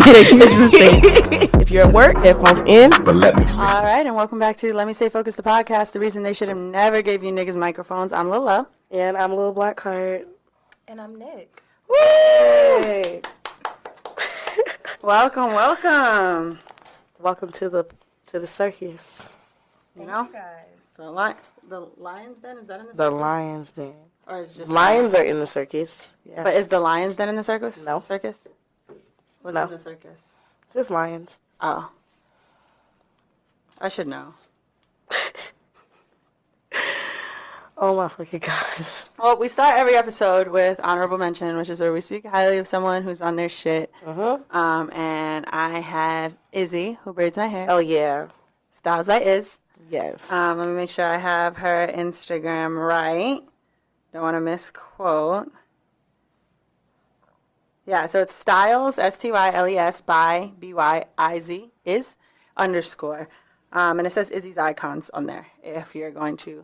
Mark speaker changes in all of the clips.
Speaker 1: If you're at work, headphones in.
Speaker 2: But let me stay.
Speaker 3: All right, and welcome back to Let Me Stay Focused, the podcast. The reason they should have never gave you niggas microphones. I'm Lilo.
Speaker 1: And I'm a little black card.
Speaker 4: And I'm Nick.
Speaker 1: Woo!
Speaker 3: Welcome.
Speaker 1: Welcome to the circus.
Speaker 3: You know,
Speaker 4: you guys.
Speaker 3: the Lion's Den, is that in the circus?
Speaker 1: The Lion's Den.
Speaker 3: Or is just
Speaker 1: Lions are in the circus. Yeah.
Speaker 3: But is the Lion's Den in the circus?
Speaker 1: No.
Speaker 3: Circus? What's
Speaker 1: No.
Speaker 3: in the circus?
Speaker 1: Just lions.
Speaker 3: Oh. I should know.
Speaker 1: Oh my fucking gosh.
Speaker 3: Well, we start every episode with honorable mention, which is where we speak highly of someone who's on their shit. And I have Izzy, who braids my hair.
Speaker 1: Oh yeah.
Speaker 3: Styles by Iz.
Speaker 1: Yes.
Speaker 3: Let me make sure I have her Instagram right. Don't want to misquote. Yeah, so it's Styles, Styles, by BYIZ, is _ and it says Izzy's Icons on there if you're going to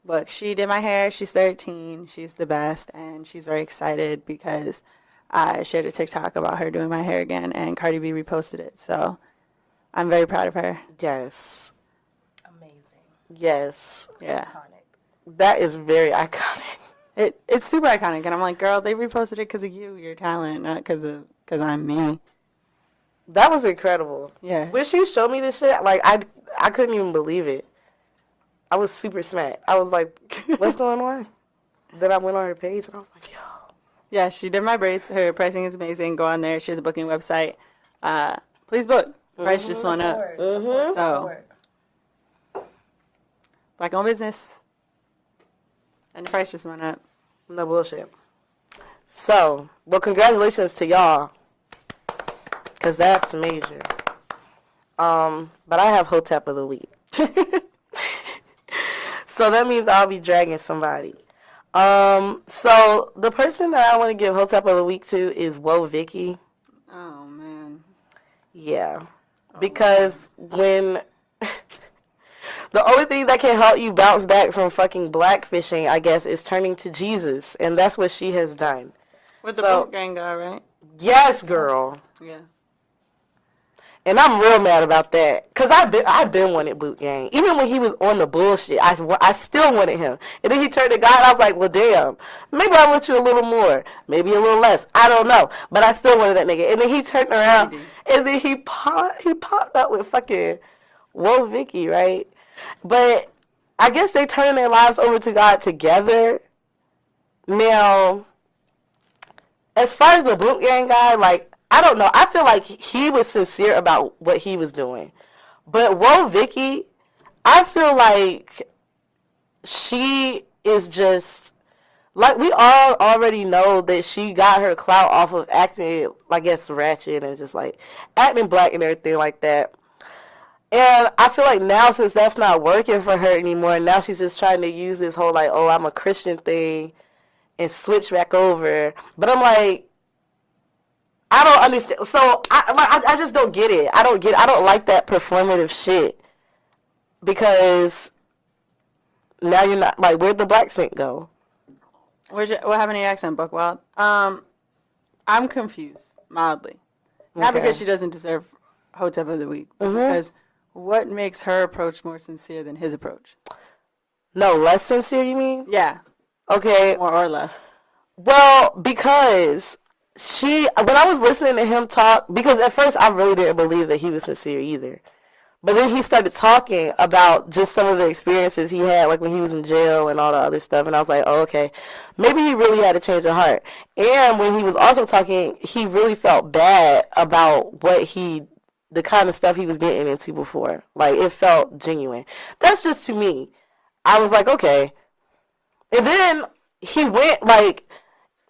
Speaker 3: look. She did my hair. She's 13. She's the best, and she's very excited because I shared a TikTok about her doing my hair again, and Cardi B reposted it. So I'm very proud of her.
Speaker 1: Yes.
Speaker 4: Amazing.
Speaker 1: Yes.
Speaker 3: Yeah.
Speaker 4: Iconic.
Speaker 1: That is very iconic.
Speaker 3: It's super iconic, and I'm like, girl, they reposted it because of you, your talent, not because I'm me.
Speaker 1: That was incredible.
Speaker 3: Yeah.
Speaker 1: When she showed me this shit, like I couldn't even believe it. I was super smacked. I was like, what's going on? Then I went on her page and I was like, yo.
Speaker 3: Yeah, she did my braids. Her pricing is amazing. Go on there. She has a booking website. Please book. Price just went up.
Speaker 4: Support.
Speaker 3: Black owned business. And the price just went up.
Speaker 1: No bullshit. So, well, congratulations to y'all. Because that's major. But I have Hotep of the week. So that means I'll be dragging somebody. So the person that I want to give Hotep of the week to is Whoa Vicky.
Speaker 3: Oh, man.
Speaker 1: Yeah. Because when... The only thing that can help you bounce back from fucking blackfishing, I guess, is turning to Jesus. And that's what she has done.
Speaker 3: With the boat gang guy, right?
Speaker 1: Yes, girl.
Speaker 3: Yeah.
Speaker 1: And I'm real mad about that. Because I've been wanted Boot Gang. Even when he was on the bullshit, I still wanted him. And then he turned to God, and I was like, well, damn. Maybe I want you a little more. Maybe a little less. I don't know. But I still wanted that nigga. And then he turned around, and then he popped up with fucking Whoa Vicky, right? But I guess they turning their lives over to God together. Now, as far as the Boot Gang guy, like, I don't know. I feel like he was sincere about what he was doing. But Whoa Vicky, I feel like she is just, like, we all already know that she got her clout off of acting, I guess, ratchet and just, like, acting black and everything like that. And I feel like now, since that's not working for her anymore, now she's just trying to use this whole, like, oh, I'm a Christian thing and switch back over. But I'm like, I don't understand. So I just don't get it. I don't like that performative shit. Because now you're not, like, where'd the black saint go?
Speaker 3: What happened to your accent, Buckwild? I'm confused, mildly. Not because she doesn't deserve Hotep of the Week, but because what makes her approach more sincere than his approach?
Speaker 1: No, less sincere, you mean?
Speaker 3: Yeah.
Speaker 1: Okay.
Speaker 3: More or less.
Speaker 1: Well, because when I was listening to him talk, because at first I really didn't believe that he was sincere either. But then he started talking about just some of the experiences he had, like when he was in jail and all the other stuff. And I was like, oh, okay, maybe he really had a change of heart. And when he was also talking, he really felt bad about the kind of stuff he was getting into before. Like, it felt genuine. That's just to me. I was like, okay. And then he went, like,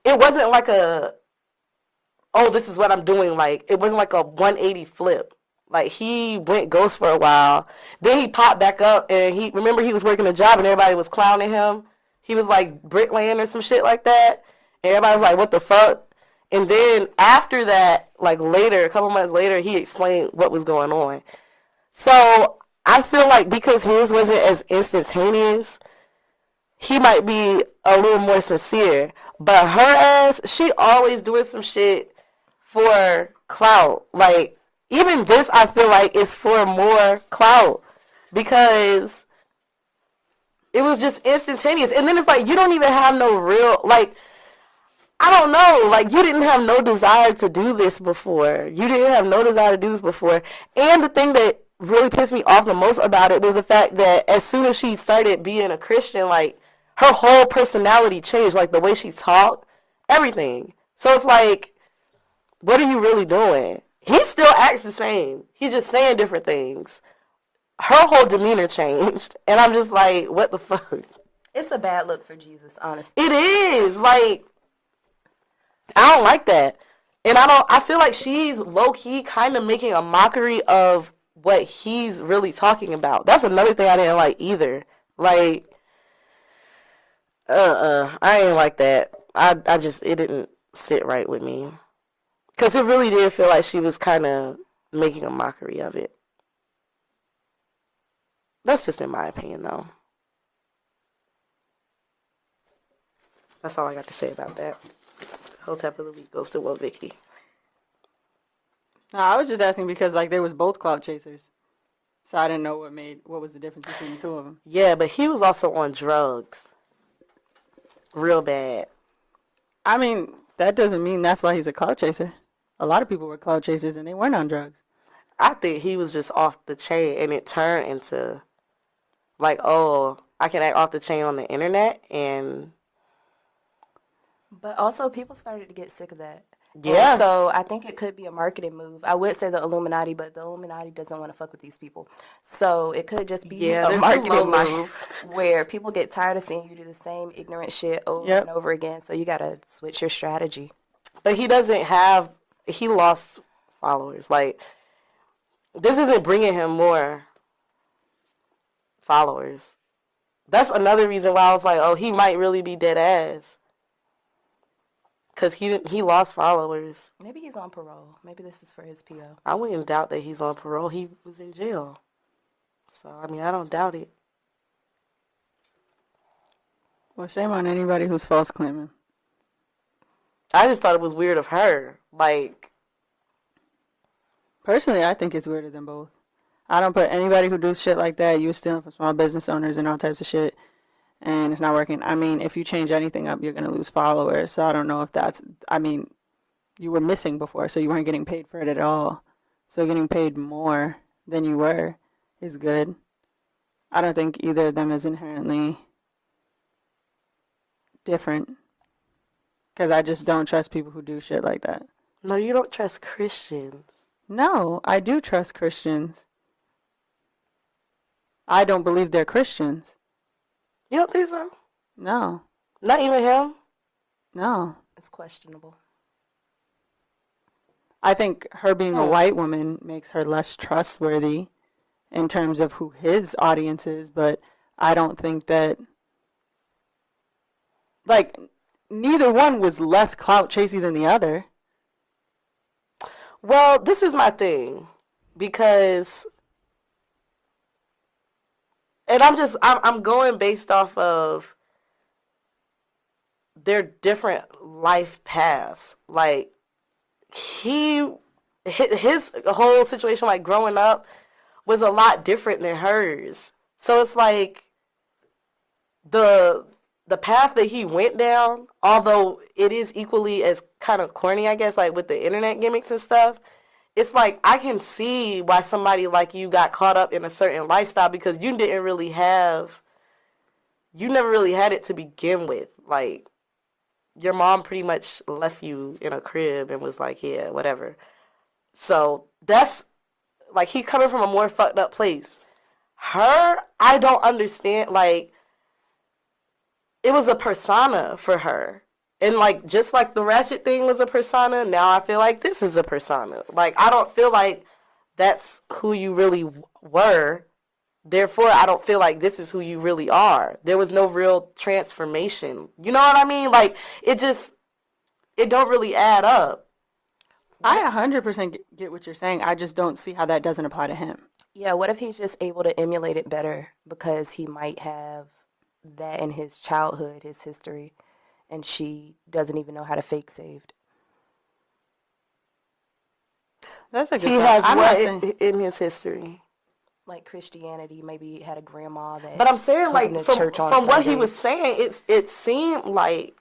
Speaker 1: it wasn't like oh, this is what I'm doing. Like, it wasn't like a 180 flip. Like, he went ghost for a while. Then he popped back up, and he was working a job, and everybody was clowning him. He was, like, bricklaying or some shit like that. And everybody was like, what the fuck? And then after that, like, later, a couple months later, he explained what was going on. So I feel like because his wasn't as instantaneous, he might be a little more sincere. But her ass, she always doing some shit for clout. Like, even this, I feel like, is for more clout because it was just instantaneous. And then it's like, you don't even have no real, like, I don't know, like, you didn't have no desire to do this before. You didn't have no desire to do this before. And the thing that really pissed me off the most about it was the fact that as soon as she started being a Christian, like, her whole personality changed, like, the way she talked, everything. So it's like, what are you really doing? He still acts the same. He's just saying different things. Her whole demeanor changed. And I'm just like, what the fuck?
Speaker 4: It's a bad look for Jesus, honestly.
Speaker 1: It is. Like, I don't like that. And I feel like she's low-key kind of making a mockery of what he's really talking about. That's another thing I didn't like either. Like, I ain't like that. I just, it didn't sit right with me. Because it really did feel like she was kind of making a mockery of it. That's just in my opinion, though. That's all I got to say about that. Hotep of the week goes to Will Vicky.
Speaker 3: No, I was just asking because like they was both clout chasers, so I didn't know what was the difference between the two of them.
Speaker 1: Yeah, but he was also on drugs. Real bad.
Speaker 3: I mean, that doesn't mean that's why he's a clout chaser. A lot of people were clout chasers and they weren't on drugs.
Speaker 1: I think he was just off the chain, and it turned into like, oh, I can act off the chain on the internet, and
Speaker 4: But also, people started to get sick of that.
Speaker 1: yeah.
Speaker 4: And so I think it could be a marketing move. I would say the Illuminati, but the Illuminati doesn't want to fuck with these people. So it could just be
Speaker 1: Yeah,
Speaker 4: a
Speaker 1: they're too
Speaker 4: marketing
Speaker 1: low-life.
Speaker 4: move where people get tired of seeing you do the same ignorant shit over
Speaker 3: Yep.
Speaker 4: and over again. So you got to switch your strategy.
Speaker 1: But he lost followers. Like, this isn't bringing him more followers. That's another reason why I was like, oh, he might really be dead ass. Because he lost followers.
Speaker 4: Maybe he's on parole. Maybe this is for his PO.
Speaker 1: I wouldn't doubt that he's on parole. He was in jail. So, I mean, I don't doubt it.
Speaker 3: Well, shame on anybody who's false claiming.
Speaker 1: I just thought it was weird of her. Like,
Speaker 3: Personally, I think it's weirder than both. I don't put anybody who do shit like that. You stealing from small business owners and all types of shit, and it's not working. I mean, if you change anything up, you're gonna lose followers. So I don't know if that's. I mean, you were missing before, so you weren't getting paid for it at all. So getting paid more than you were is good. I don't think either of them is inherently different. Because I just don't trust people who do shit like that.
Speaker 1: no, you don't trust Christians.
Speaker 3: No, I do trust Christians. I don't believe they're Christians.
Speaker 1: You don't think so?
Speaker 3: No,
Speaker 1: Not even him?
Speaker 3: no.
Speaker 4: It's questionable.
Speaker 3: I think her being a white woman makes her less trustworthy in terms of who his audience is, but I don't think that, like, neither one was less clout chasing than the other.
Speaker 1: Well, this is my thing. Because, and I'm going based off of their different life paths. Like, his whole situation, like, growing up was a lot different than hers. So it's like the path that he went down, although it is equally as kind of corny, I guess, like with the internet gimmicks and stuff, it's like I can see why somebody like you got caught up in a certain lifestyle because you never really had it to begin with. Like, your mom pretty much left you in a crib and was like, yeah, whatever. So that's, like, he coming from a more fucked up place. Her, I don't understand, like, it was a persona for her. And, like, just like the Ratchet thing was a persona, now I feel like this is a persona. Like, I don't feel like that's who you really were. Therefore, I don't feel like this is who you really are. There was no real transformation. You know what I mean? Like, it don't really add up.
Speaker 3: I 100% get what you're saying. I just don't see how that doesn't apply to him.
Speaker 4: Yeah, what if he's just able to emulate it better because he might have that in his childhood, his history, and she doesn't even know how to fake saved.
Speaker 3: That's a good
Speaker 1: He
Speaker 3: thought.
Speaker 1: has
Speaker 3: I'm not
Speaker 1: what
Speaker 3: saying.
Speaker 1: in his history?
Speaker 4: Like Christianity, maybe he had a grandma that.
Speaker 1: But I'm saying,
Speaker 4: took
Speaker 1: like,
Speaker 4: him to
Speaker 1: from
Speaker 4: church on
Speaker 1: what he was
Speaker 4: Sundays.
Speaker 1: saying, it seemed like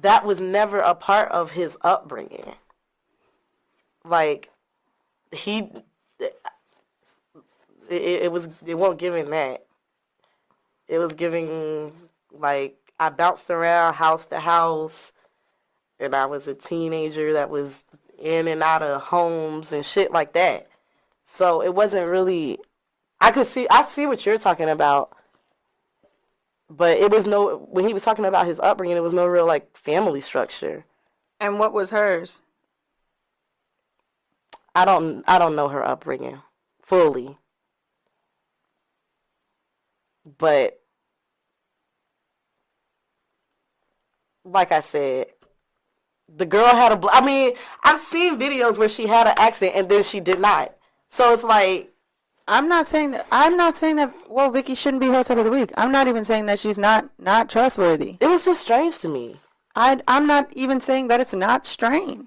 Speaker 1: that was never a part of his upbringing. Like, it wasn't giving that. It was giving, like, I bounced around house to house, and I was a teenager that was in and out of homes and shit like that. So it wasn't really. I see what you're talking about, but it was no. When he was talking about his upbringing, it was no real like family structure.
Speaker 3: And what was hers?
Speaker 1: I don't know her upbringing fully, but like I said, the girl had a. I mean, I've seen videos where she had an accent and then she did not. So it's like.
Speaker 3: I'm not saying that. Well, Vicky shouldn't be hot tub of the week. I'm not even saying that she's not trustworthy.
Speaker 1: It was just strange to me.
Speaker 3: I'm not even saying that it's not strange.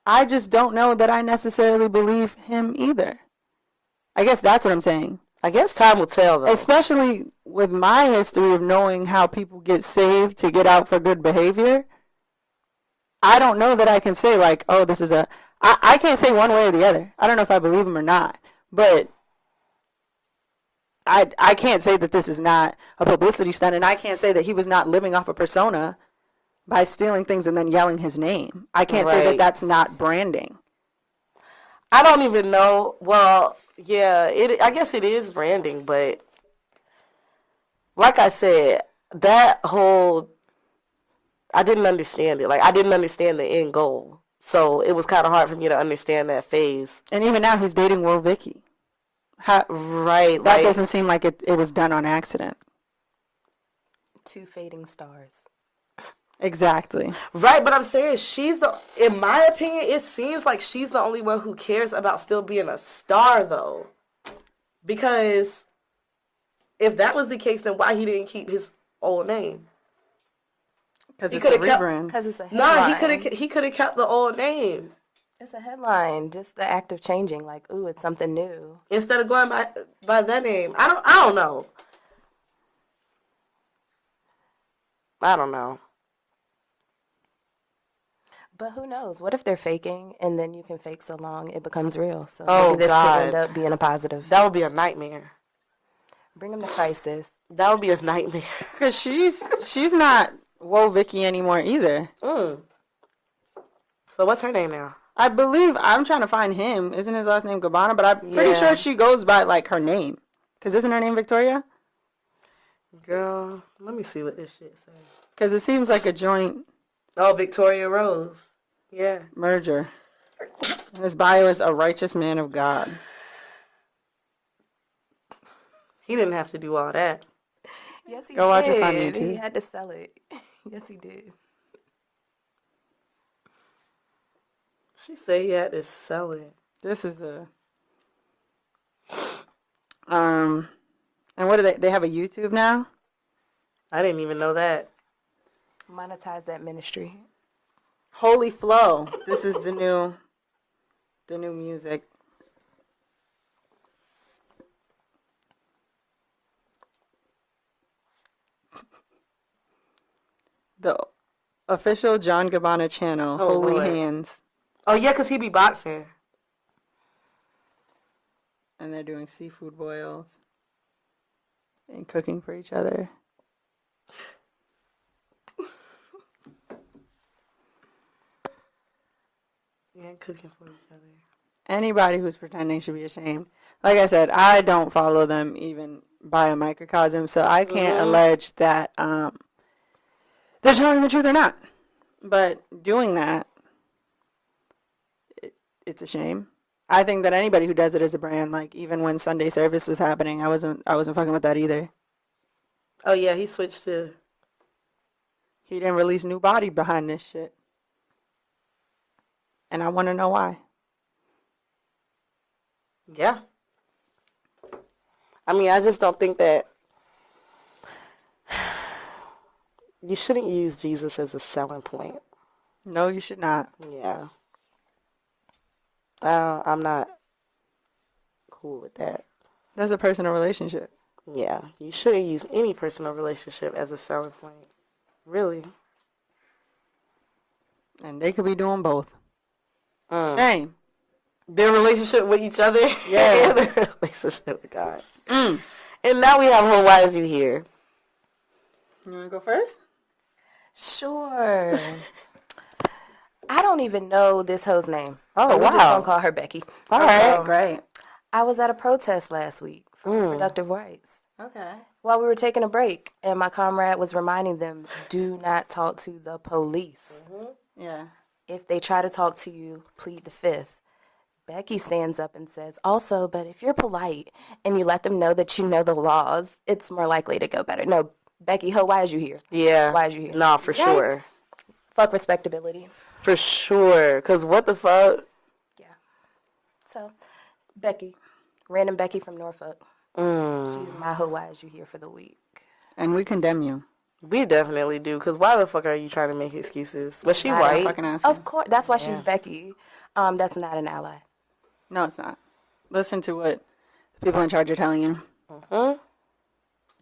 Speaker 3: I just don't know that I necessarily believe him either. I guess that's what I'm saying.
Speaker 1: I guess time will tell, though.
Speaker 3: Especially with my history of knowing how people get saved to get out for good behavior. I don't know that I can say, like, oh, this is a... I can't say one way or the other. I don't know if I believe him or not. But I can't say that this is not a publicity stunt, and I can't say that he was not living off a persona by stealing things and then yelling his name. I can't say that
Speaker 1: Right.
Speaker 3: that's not branding.
Speaker 1: I don't even know. Well, yeah, I guess it is branding, but like I said, that whole I didn't understand it. Like I didn't understand the end goal, so it was kind of hard for me to understand that phase.
Speaker 3: And even now, he's dating Will Vicky.
Speaker 1: Right,
Speaker 3: That
Speaker 1: like,
Speaker 3: doesn't seem like it was done on accident.
Speaker 4: Two fading stars.
Speaker 3: Exactly.
Speaker 1: right. But I'm saying in my opinion, it seems like she's the only one who cares about still being a star, though, because if that was the case, then why he didn't keep his old name?
Speaker 3: Because
Speaker 1: He
Speaker 3: it's a
Speaker 1: coulda kept-
Speaker 3: rebrand.
Speaker 4: Because it's a headline.
Speaker 1: Nah, he could have kept the old name
Speaker 4: It's a headline. Just the act of changing. Like, ooh, it's something new.
Speaker 1: instead of going by that name. I don't know. I don't know.
Speaker 4: But who knows? What if they're faking and then you can fake so long it becomes real? So
Speaker 1: Oh,
Speaker 4: maybe this
Speaker 1: God.
Speaker 4: could end up being a positive.
Speaker 1: That would be a nightmare.
Speaker 4: Bring them to crisis.
Speaker 1: That would be a nightmare.
Speaker 3: Because she's not Will Vicky anymore either.
Speaker 1: So what's her name now?
Speaker 3: I believe, I'm trying to find him. Isn't his last name Gabbana? But I'm pretty
Speaker 1: Yeah.
Speaker 3: sure she goes by, like, her name. Because isn't her name Victoria?
Speaker 1: Girl, let me see what this shit says.
Speaker 3: Because it seems like a joint
Speaker 1: Oh, Victoria Rose. Yeah.
Speaker 3: merger. And his bio is a righteous man of God.
Speaker 1: He didn't have to do all that.
Speaker 4: Yes, he
Speaker 3: Go watch
Speaker 4: did.
Speaker 3: this on YouTube.
Speaker 4: He had to sell it. Yes, he did.
Speaker 1: She said he had to sell it.
Speaker 3: This is and what do they have a YouTube now?
Speaker 1: I didn't even know that.
Speaker 4: Monetize that ministry.
Speaker 3: Holy Flow. This is the new music. The official John Gabbana channel,
Speaker 1: Oh,
Speaker 3: Holy
Speaker 1: Lord.
Speaker 3: Hands.
Speaker 1: Oh, yeah, because he be boxing.
Speaker 3: And they're doing seafood boils and cooking for each other.
Speaker 1: Yeah, cooking for each other.
Speaker 3: Anybody who's pretending should be ashamed. Like I said, I don't follow them even by a microcosm, so I can't allege that they're telling the truth or not. But doing that, it's a shame. I think that anybody who does it is a brand. Like even when Sunday service was happening, I wasn't fucking with that either.
Speaker 1: Oh, yeah, he switched to...
Speaker 3: He didn't release new body behind this shit. And I want to know why.
Speaker 1: Yeah. I mean, I just don't think that... You shouldn't use Jesus as a selling point.
Speaker 3: No, you should not.
Speaker 1: Yeah. I'm not cool with that.
Speaker 3: That's a personal relationship.
Speaker 1: Yeah, you shouldn't use any personal relationship as a selling point. Really.
Speaker 3: And they could be doing both.
Speaker 1: Mm.
Speaker 3: Shame.
Speaker 1: Their relationship with each other
Speaker 3: Yeah.
Speaker 1: and their relationship with God. And now we have whole why is you here.
Speaker 3: You want to go first?
Speaker 4: Sure. I don't even know this hoe's name.
Speaker 1: Oh,
Speaker 4: but we
Speaker 1: wow.
Speaker 4: just gonna call her Becky.
Speaker 1: All right.
Speaker 3: Great.
Speaker 4: I was at a protest last week for reproductive rights.
Speaker 3: Okay.
Speaker 4: While we were taking a break, and my comrade was reminding them, do not talk to the police.
Speaker 3: Yeah.
Speaker 4: If they try to talk to you, plead the fifth. Becky stands up and says, also, but if you're polite and you let them know that you know the laws, it's more likely to go better. No, Becky, why is you here?
Speaker 1: Yeah.
Speaker 4: Why is you here?
Speaker 1: Nah, for sure.
Speaker 4: Fuck respectability.
Speaker 1: For sure. Because what the fuck?
Speaker 4: Yeah. So, Becky, random Becky from Norfolk. She's my why is you here for the week.
Speaker 3: And we condemn you.
Speaker 1: We definitely do. Because why the fuck are you trying to make excuses? Was she
Speaker 3: I'm
Speaker 1: white?
Speaker 3: fucking asking.
Speaker 4: Of course. That's why she's Becky. That's not an ally.
Speaker 3: No, it's not. Listen to what the people in charge are telling you.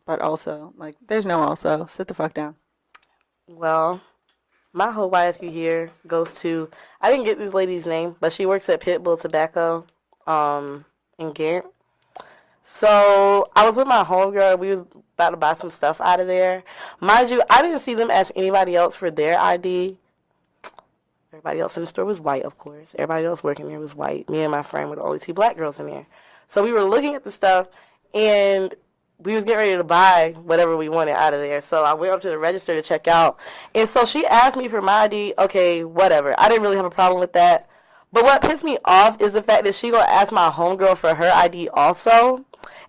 Speaker 3: But also, like, there's no also. Sit the fuck down.
Speaker 1: Well, my whole why is you here goes to, I didn't get this lady's name, but she works at Pitbull Tobacco in Ghent. So I was with my homegirl. We was about to buy some stuff out of there. Mind you, I didn't see them ask anybody else for their ID. Everybody else in the store was white, of course. Everybody else working there was white. Me and my friend were the only two black girls in there. So we were looking at the stuff, and we was getting ready to buy whatever we wanted out of there. So I went up to the register to check out. And so she asked me for my ID. Okay, whatever. I didn't really have a problem with that. But what pissed me off is the fact that she gonna ask my homegirl for her ID also.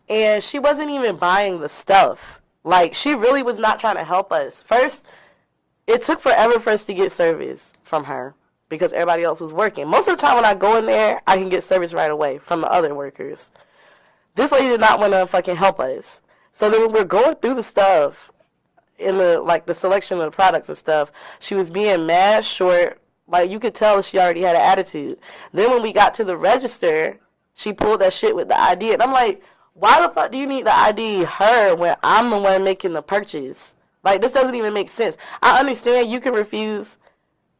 Speaker 1: And she wasn't even buying the stuff. Like, she really was not trying to help us. First, it took forever for us to get service from her because everybody else was working. Most of the time when I go in there, I can get service right away from the other workers. This lady did not want to fucking help us. So then when we're going through the stuff, in the selection of the products and stuff, she was being mad short. Like, you could tell she already had an attitude. Then when we got to the register, she pulled that shit with the ID. And I'm like, why the fuck do you need to ID her when I'm the one making the purchase? Like, this doesn't even make sense. I understand you can refuse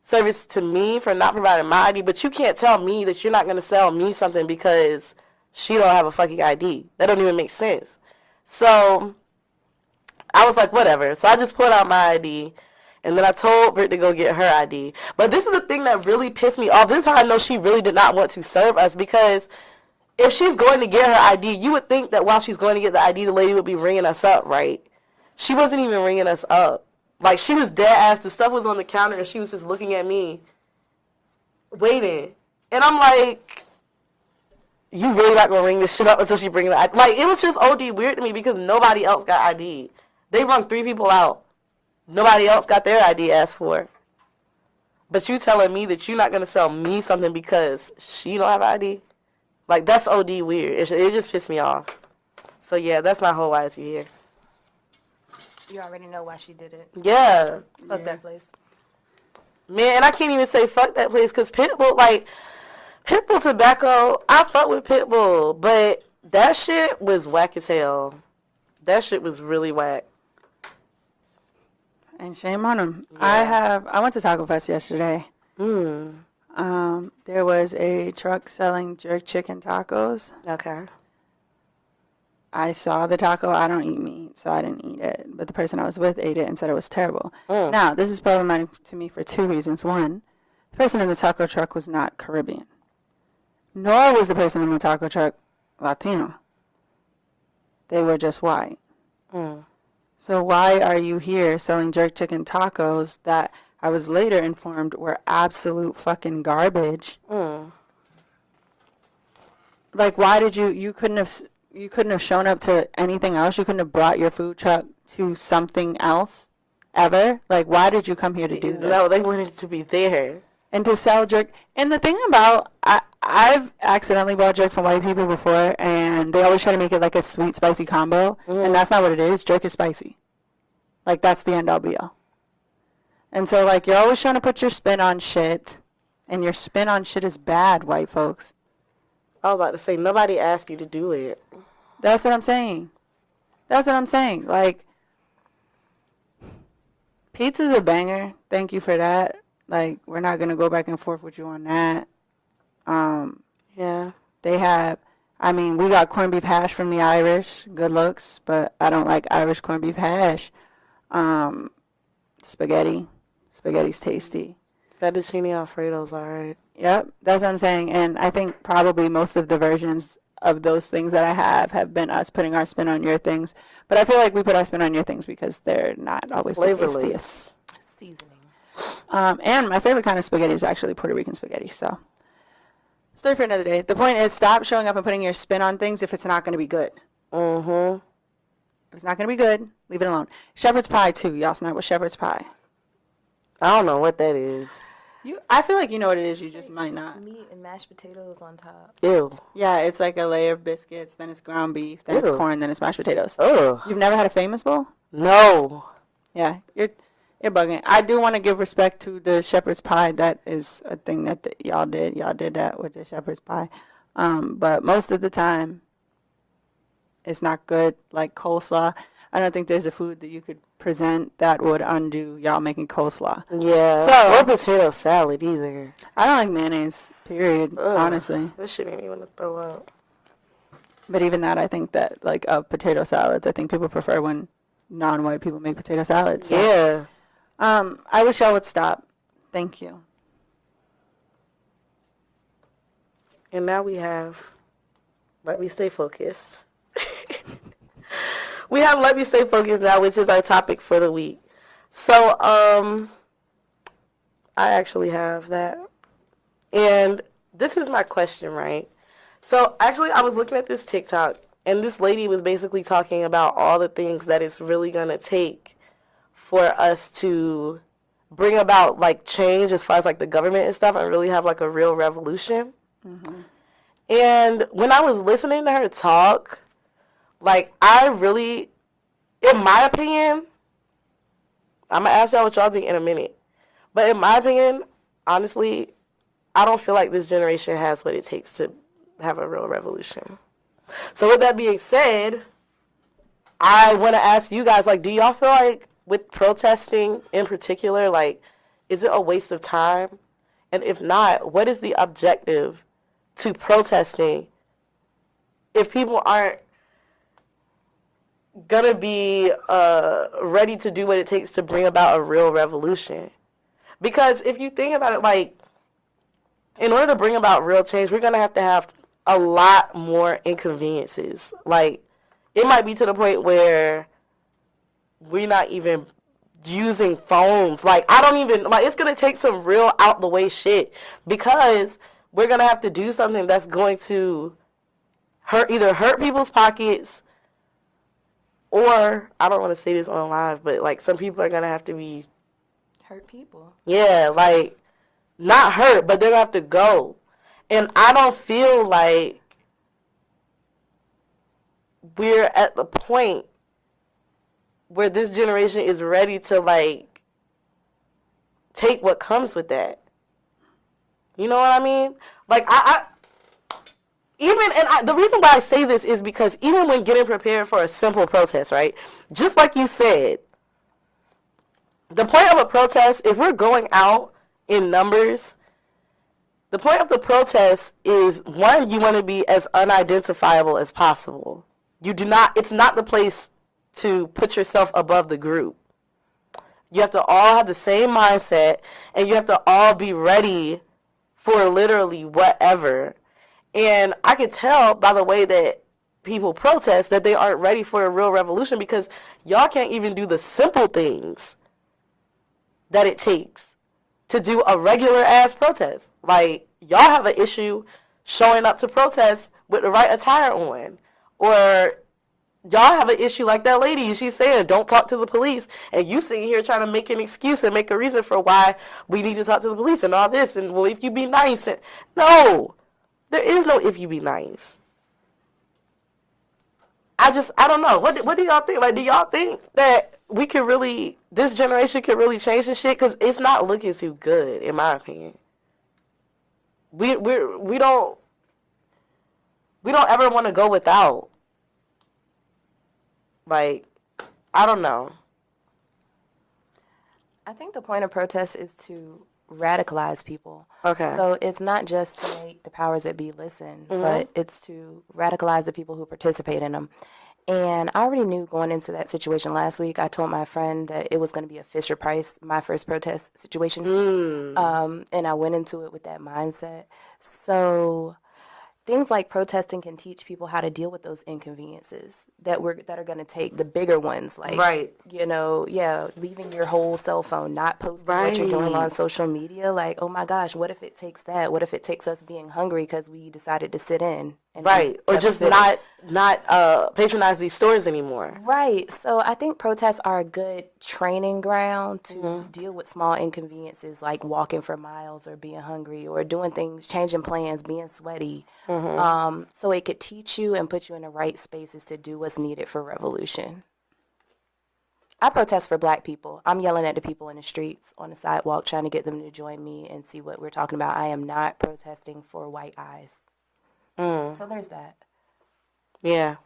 Speaker 1: service to me for not providing my ID, but you can't tell me that you're not going to sell me something because she don't have a fucking ID. That don't even make sense. So I was like, whatever. So I just pulled out my ID, and then I told Britt to go get her ID. But this is the thing that really pissed me off. This is how I know she really did not want to serve us, because if she's going to get her ID, you would think that while she's going to get the ID, the lady would be ringing us up, right? She wasn't even ringing us up. Like, she was dead ass. The stuff was on the counter, and she was just looking at me, waiting. And I'm like, you really not going to ring this shit up until she brings the ID? Like, it was just OD weird to me because nobody else got ID. They rung 3 people out. Nobody else got their ID asked for. But you telling me that you're not going to sell me something because she don't have ID? Like, that's OD weird. It just pissed me off. So, yeah, that's my whole why is you here.
Speaker 4: You already know why she did it.
Speaker 1: Yeah.
Speaker 4: Fuck that place.
Speaker 1: Man, and I can't even say fuck that place because Pitbull Tobacco, I fuck with Pitbull, but that shit was whack as hell. That shit was really whack.
Speaker 3: And shame on them. Yeah. I went to Taco Fest yesterday. There was a truck selling jerk chicken tacos.
Speaker 1: Okay.
Speaker 3: I saw the taco. I don't eat meat, so I didn't eat it. But the person I was with ate it and said it was terrible. Now, this is problematic to me for 2 reasons. One, the person in the taco truck was not Caribbean. Nor was the person in the taco truck Latino. They were just white. So why are you here selling jerk chicken tacos that I was later informed were absolute fucking garbage? Like, why did you couldn't have shown up to anything else? You couldn't have brought your food truck to something else ever? Like, why did you come here to do this?
Speaker 1: No, they wanted to be there.
Speaker 3: And to sell jerk. And the thing about, I've accidentally bought jerk from white people before, and they always try to make it like a sweet, spicy combo. And that's not what it is. Jerk is spicy. Like, that's the end all be all. And so, like, you're always trying to put your spin on shit. And your spin on shit is bad, white folks.
Speaker 1: I was about to say, nobody asked you to do it.
Speaker 3: That's what I'm saying. Like, pizza's a banger. Thank you for that. Like, we're not going to go back and forth with you on that.
Speaker 1: Yeah.
Speaker 3: They have, we got corned beef hash from the Irish. Good looks, but I don't like Irish corned beef hash. Spaghetti. Spaghetti's tasty.
Speaker 1: Fettuccine Alfredo's alright.
Speaker 3: Yep, that's what I'm saying. And I think probably most of the versions of those things that I have been us putting our spin on your things. But I feel like we put our spin on your things because they're not always the tastiest.
Speaker 4: Seasoning.
Speaker 3: And my favorite kind of spaghetti is actually Puerto Rican spaghetti. So, story for another day. The point is, stop showing up and putting your spin on things if it's not going to be good.
Speaker 1: Mm-hmm.
Speaker 3: If it's not going to be good, leave it alone. Shepherd's pie, too. Y'all snap with shepherd's pie.
Speaker 1: I don't know what that is.
Speaker 3: I feel like you know what it is. You just might not.
Speaker 4: Meat and mashed potatoes on top.
Speaker 1: Ew.
Speaker 3: Yeah, it's like a layer of biscuits, then it's ground beef, then it's corn, then it's mashed potatoes.
Speaker 1: Ugh.
Speaker 3: You've never had a famous bowl?
Speaker 1: No.
Speaker 3: Yeah, you're bugging. I do want to give respect to the shepherd's pie. That is a thing that y'all did. Y'all did that with the shepherd's pie. But most of the time, it's not good. Like coleslaw, I don't think there's a food that you could present that would undo y'all making coleslaw.
Speaker 1: Yeah.
Speaker 3: So,
Speaker 1: or potato salad either.
Speaker 3: I don't like mayonnaise, period, honestly.
Speaker 1: This shit made me want to throw up.
Speaker 3: But even that, I think that, like, of potato salads, I think people prefer when non-white people make potato salads. So.
Speaker 1: Yeah.
Speaker 3: I wish y'all would stop. Thank you.
Speaker 1: And now we have Let Me Stay Focused. We have Let Me Stay Focused now, which is our topic for the week. So, I actually have that. And this is my question, right? So, actually, I was looking at this TikTok, and this lady was basically talking about all the things that it's really going to take for us to bring about, like, change as far as, like, the government and stuff and really have, like, a real revolution. Mm-hmm. And when I was listening to her talk, like, I really, in my opinion, I'm going to ask y'all what y'all think in a minute. But in my opinion, honestly, I don't feel like this generation has what it takes to have a real revolution. So with that being said, I want to ask you guys, like, do y'all feel like with protesting in particular, like, is it a waste of time? And if not, what is the objective to protesting if people aren't gonna be ready to do what it takes to bring about a real revolution? Because if you think about it, like, in order to bring about real change, we're gonna have a lot more inconveniences. Like, it might be to the point where we're not even using phones. Like, I don't even, like, it's gonna take some real out the way shit, because we're gonna have to do something that's going to either hurt people's pockets, or, I don't want to say this on live, but, like, some people are going to have to be...
Speaker 4: Hurt people.
Speaker 1: Yeah, like, not hurt, but they're going to have to go. And I don't feel like we're at the point where this generation is ready to, like, take what comes with that. You know what I mean? Like, the reason why I say this is because even when getting prepared for a simple protest, right, just like you said, the point of a protest, if we're going out in numbers, the point of the protest is, one, you want to be as unidentifiable as possible. It's not the place to put yourself above the group. You have to all have the same mindset, and you have to all be ready for literally whatever. And I could tell by the way that people protest that they aren't ready for a real revolution, because y'all can't even do the simple things that it takes to do a regular ass protest. Like, y'all have an issue showing up to protest with the right attire on. Or y'all have an issue like that lady, she's saying, don't talk to the police. And you sitting here trying to make an excuse and make a reason for why we need to talk to the police and all this. And, well, if you be nice. No. There is no if you be nice. I don't know. What do y'all think? Like, do y'all think that this generation could really change this shit? Because it's not looking too good, in my opinion. we don't ever want to go without. Like, I don't know.
Speaker 4: I think the point of protest is to radicalize people.
Speaker 1: Okay.
Speaker 4: So it's not just to make the powers that be listen, but it's to radicalize the people who participate in them. And I already knew going into that situation last week. I told my friend that it was going to be a Fisher Price, my first protest situation. And I went into it with that mindset. So things like protesting can teach people how to deal with those inconveniences that are going to take the bigger ones, like
Speaker 1: Right.
Speaker 4: leaving your whole cell phone, not posting what you're doing on social media. Like, oh my gosh, what if it takes that? What if it takes us being hungry because we decided to sit in? And
Speaker 1: Right, or just
Speaker 4: sitting.
Speaker 1: not patronize these stores anymore.
Speaker 4: Right. So I think protests are a good training ground to deal with small inconveniences like walking for miles or being hungry or doing things, changing plans, being sweaty. So it could teach you and put you in the right spaces to do what's needed for revolution. I protest for black people. I'm yelling at the people in the streets, on the sidewalk, trying to get them to join me and see what we're talking about. I am not protesting for white eyes. So there's that.
Speaker 1: Yeah.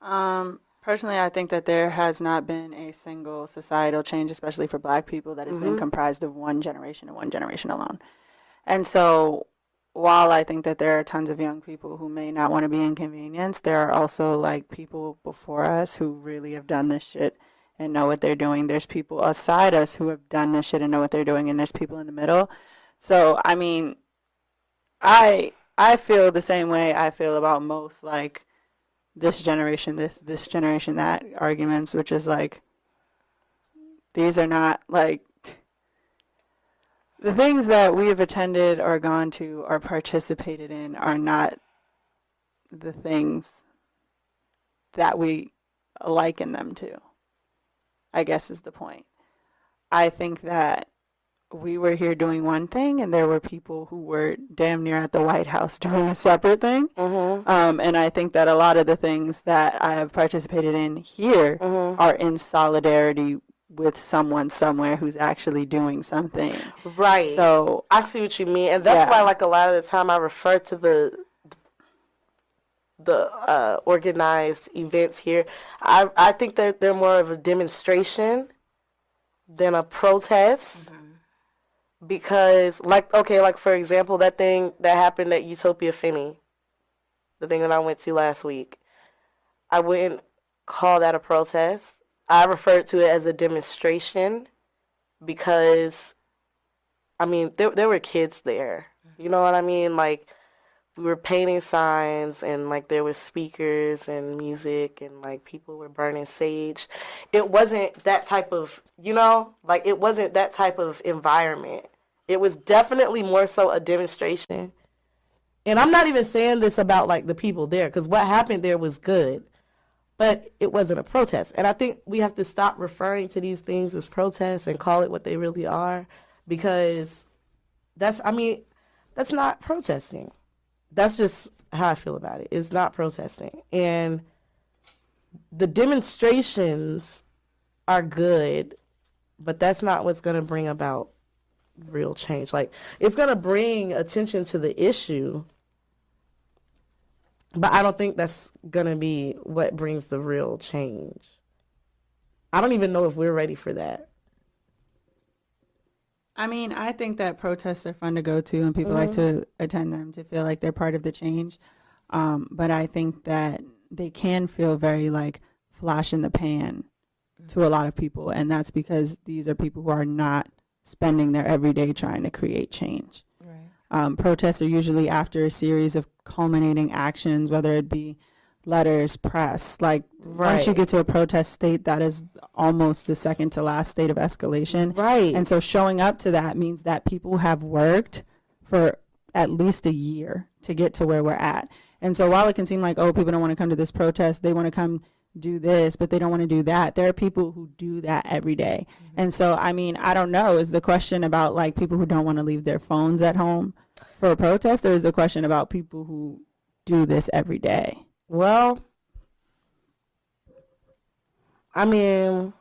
Speaker 3: Personally, I think that there has not been a single societal change, especially for black people, that has been comprised of one generation and one generation alone. And so while I think that there are tons of young people who may not want to be inconvenienced, there are also like people before us who really have done this shit and know what they're doing. There's people outside us who have done this shit and know what they're doing, and there's people in the middle. So, I mean, I feel the same way I feel about most, like, this generation, this generation, that arguments, which is like, these are not, like, the things that we have attended or gone to or participated in are not the things that we liken them to, I guess is the point. I think that we were here doing one thing, and there were people who were damn near at the White House doing a separate thing. And I think that a lot of the things that I have participated in here are in solidarity with someone somewhere who's actually doing something.
Speaker 1: Right.
Speaker 3: So
Speaker 1: I see what you mean, and that's why, like, a lot of the time I refer to the organized events here. I think that they're more of a demonstration than a protest. Because, like, for example, that thing that happened at Utopia Finney, the thing that I went to last week, I wouldn't call that a protest. I referred to it as a demonstration because, I mean, there were kids there. You know what I mean? Like, we were painting signs, and, like, there was speakers and music, and, like, people were burning sage. It wasn't that type of, it wasn't that type of environment. It was definitely more so a demonstration. And I'm not even saying this about, like, the people there, because what happened there was good. But it wasn't a protest. And I think we have to stop referring to these things as protests and call it what they really are, because that's not protesting. That's just how I feel about it. It's not protesting. And the demonstrations are good, but that's not what's going to bring about real change. Like, it's going to bring attention to the issue, but I don't think that's going to be what brings the real change. I don't even know if we're ready for that.
Speaker 3: I mean, I think that protests are fun to go to, and people like to attend them to feel like they're part of the change. But I think that they can feel very like flash in the pan to a lot of people, and that's because these are people who are not spending their everyday trying to create change. Right. Protests are usually after a series of culminating actions, whether it be letters, press. Like, once you get to a protest state, that is almost the second to last state of escalation.
Speaker 1: Right.
Speaker 3: And so showing up to that means that people have worked for at least a year to get to where we're at. And so while it can seem like, oh, people don't want to come to this protest, they want to come do this, but they don't want to do that. There are people who do that every day. And so, I mean, I don't know, is the question about like people who don't want to leave their phones at home for a protest, or is the question about people who do this every day?
Speaker 1: Well, I mean,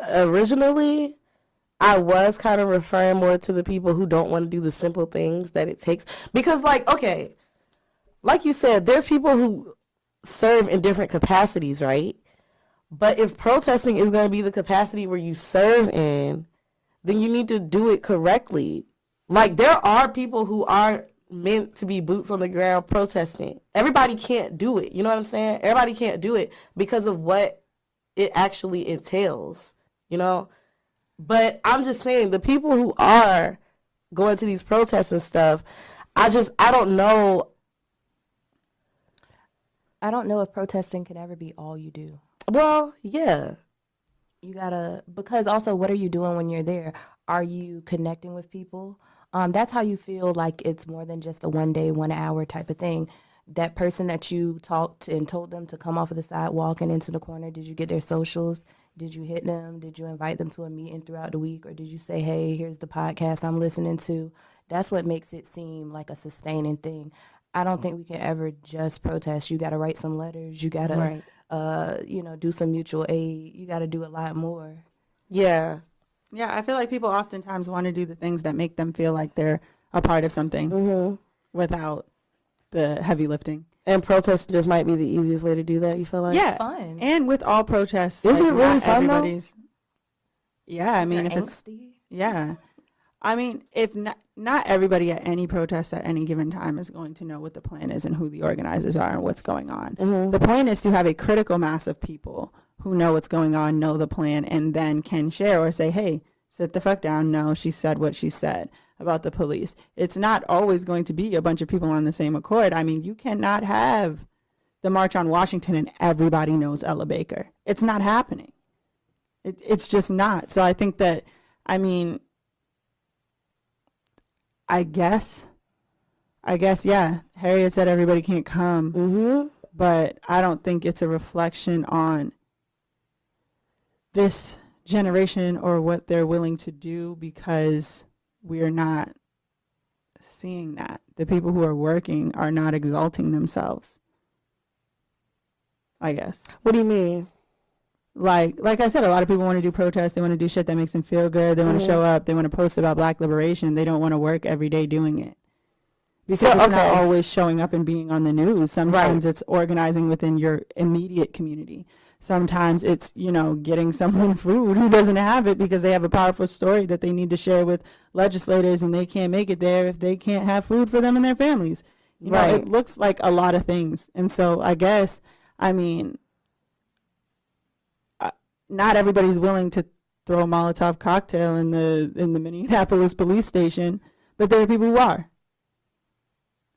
Speaker 1: originally, I was kind of referring more to the people who don't want to do the simple things that it takes. Because, like, okay, like you said, there's people who serve in different capacities, right? But if protesting is going to be the capacity where you serve in, then you need to do it correctly. Like, there are people who are meant to be boots on the ground protesting. Everybody can't do it. You know what I'm saying? Everybody can't do it because of what it actually entails, you know? But I'm just saying, the people who are going to these protests and stuff, I don't know.
Speaker 4: I don't know if protesting can ever be all you do.
Speaker 1: Well, yeah.
Speaker 4: You gotta, because also, what are you doing when you're there? Are you connecting with people? That's how you feel like it's more than just a 1 day, 1 hour type of thing. That person that you talked and told them to come off of the sidewalk and into the corner, did you get their socials? Did you hit them? Did you invite them to a meeting throughout the week? Or did you say, hey, here's the podcast I'm listening to? That's what makes it seem like a sustaining thing. I don't think we can ever just protest. You got to write some letters. You got to, do some mutual aid. You got to do a lot more.
Speaker 1: Yeah.
Speaker 3: Yeah, I feel like people oftentimes want to do the things that make them feel like they're a part of something without the heavy lifting.
Speaker 1: And protest just might be the easiest way to do that, you feel like?
Speaker 3: Yeah.
Speaker 4: Fun.
Speaker 3: And with all protests,
Speaker 1: is it really fun, though?
Speaker 3: Yeah, I mean,
Speaker 4: You're
Speaker 3: if
Speaker 4: angsty.
Speaker 3: it's... Yeah. I mean, if not everybody at any protest at any given time is going to know what the plan is and who the organizers are and what's going on. The point is to have a critical mass of people who know what's going on, know the plan, and then can share or say, hey, sit the fuck down. No, she said what she said about the police. It's not always going to be a bunch of people on the same accord. I mean, you cannot have the March on Washington and everybody knows Ella Baker. It's not happening. It's just not. So I think that, I mean... I guess, yeah. Harriet said everybody can't come, but I don't think it's a reflection on this generation or what they're willing to do, because we're not seeing that. The people who are working are not exalting themselves, I guess.
Speaker 1: What do you mean?
Speaker 3: Like I said, a lot of people want to do protests. They want to do shit that makes them feel good. They want to show up. They want to post about Black liberation. They don't want to work every day doing it. Because it's not always showing up and being on the news. Sometimes it's organizing within your immediate community. Sometimes it's, getting someone food who doesn't have it because they have a powerful story that they need to share with legislators and they can't make it there if they can't have food for them and their families. You know, it looks like a lot of things. And so I guess, I mean... not everybody's willing to throw a Molotov cocktail in the Minneapolis police station, but there are people who are.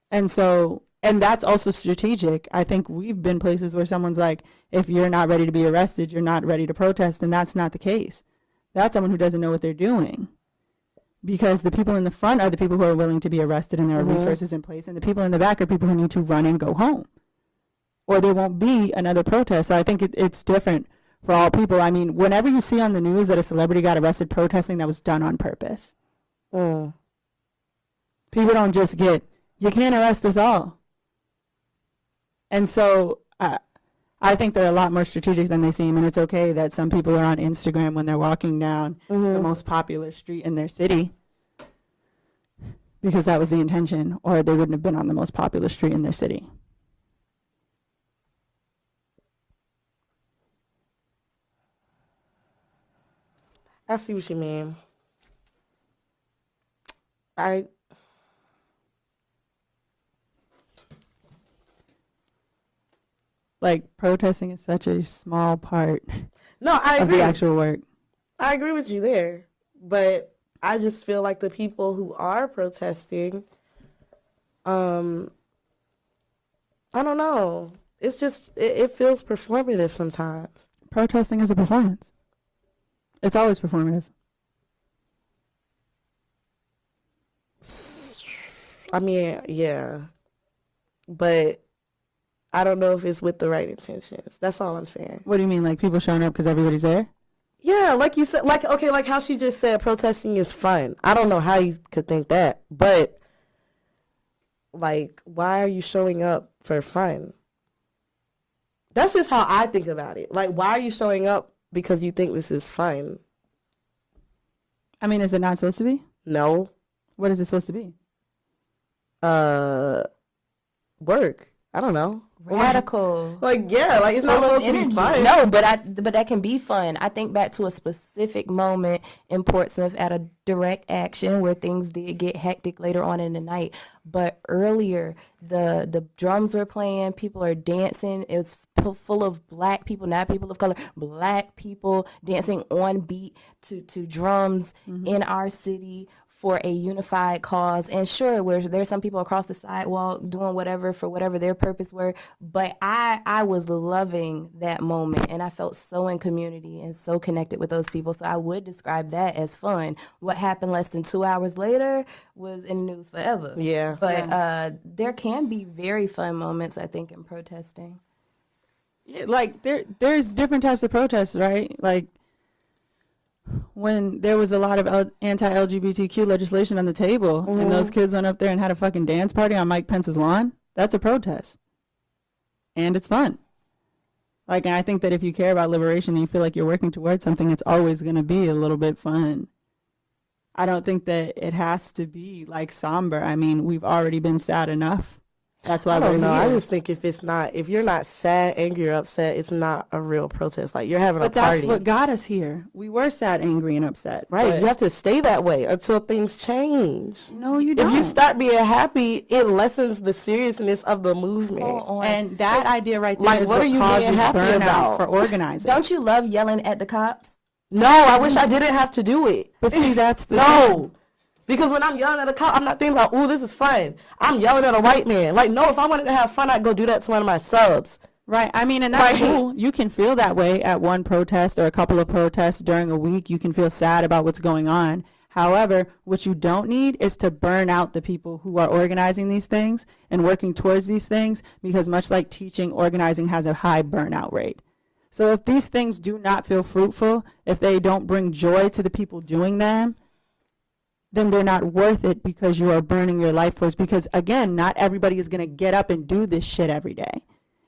Speaker 3: And so, and that's also strategic. I think we've been places where someone's like, if you're not ready to be arrested, you're not ready to protest, and that's not the case. That's someone who doesn't know what they're doing. Because the people in the front are the people who are willing to be arrested and there are resources in place, and the people in the back are people who need to run and go home. Or there won't be another protest. So I think it's different for all people. I mean, whenever you see on the news that a celebrity got arrested protesting, that was done on purpose. People don't just get, you can't arrest us all. And so I think they're a lot more strategic than they seem, and it's okay that some people are on Instagram when they're walking down the most popular street in their city, because that was the intention, or they wouldn't have been on the most popular street in their city.
Speaker 1: I see what you mean.
Speaker 3: Like, protesting is such a small part
Speaker 1: I
Speaker 3: of
Speaker 1: agree.
Speaker 3: the actual work.
Speaker 1: I agree with you there. But I just feel like the people who are protesting, I don't know. It's just, it feels performative sometimes.
Speaker 3: Protesting is a performance. It's always performative.
Speaker 1: I mean, yeah. But I don't know if it's with the right intentions. That's all I'm saying.
Speaker 3: What do you mean, like people showing up because everybody's there?
Speaker 1: Yeah, like you said, like how she just said, protesting is fun. I don't know how you could think that, but like, why are you showing up for fun? That's just how I think about it. Like, why are you showing up because you think this is fun?
Speaker 3: I mean, is it not supposed to be?
Speaker 1: No.
Speaker 3: What is it supposed to be?
Speaker 1: Work. I don't know.
Speaker 4: Radical.
Speaker 1: Like, yeah, like it's not
Speaker 4: Full of
Speaker 1: supposed to be
Speaker 4: energy.
Speaker 1: fun.
Speaker 4: No, but that can be fun. I think back to a specific moment in Portsmouth at a direct action where things did get hectic later on in the night. But earlier, the drums were playing, people are dancing. It was full of black people, not people of color, black people dancing on beat to drums in our city for a unified cause. And sure, there's some people across the sidewalk doing whatever for whatever their purpose were, but I was loving that moment, and I felt so in community and so connected with those people. So I would describe that as fun. What happened less than 2 hours later was in the news forever.
Speaker 1: Yeah.
Speaker 4: But there can be very fun moments, I think, in protesting.
Speaker 3: Yeah, like there's different types of protests, right? Like when there was a lot of anti-LGBTQ legislation on the table and those kids went up there and had a fucking dance party on Mike Pence's lawn, that's a protest. And it's fun. Like, and I think that if you care about liberation and you feel like you're working towards something, it's always going to be a little bit fun. I don't think that it has to be like somber. I mean, we've already been sad enough. That's why
Speaker 1: I don't know.
Speaker 3: here.
Speaker 1: I just think if you're not sad, angry, or upset, it's not a real protest. Like, you're having a
Speaker 3: But
Speaker 1: party.
Speaker 3: that's what got us here. We were sad, angry, and upset.
Speaker 1: Right.
Speaker 3: But
Speaker 1: You have to stay that way until things change.
Speaker 3: no, you don't.
Speaker 1: If you start being happy, it lessens the seriousness of the movement.
Speaker 3: And that idea right there
Speaker 1: Like,
Speaker 3: is
Speaker 1: what are you being
Speaker 3: causes
Speaker 1: happy
Speaker 3: burnout
Speaker 1: about?
Speaker 3: for organizing.
Speaker 4: Don't you love yelling at the cops?
Speaker 1: No, I wish I didn't have to do it.
Speaker 3: But see, that's the
Speaker 1: No. Because when I'm yelling at a cop, I'm not thinking about, ooh, this is fun. I'm yelling at a white man. Like, no, if I wanted to have fun, I'd go do that to one of my subs.
Speaker 3: Right. I mean, and that's
Speaker 1: Right.
Speaker 3: cool. You can feel that way at one protest or a couple of protests during a week. You can feel sad about what's going on. However, what you don't need is to burn out the people who are organizing these things and working towards these things, because much like teaching, organizing has a high burnout rate. So if these things do not feel fruitful, if they don't bring joy to the people doing them, then they're not worth it, because you are burning your life force. Because again, not everybody is going to get up and do this shit every day.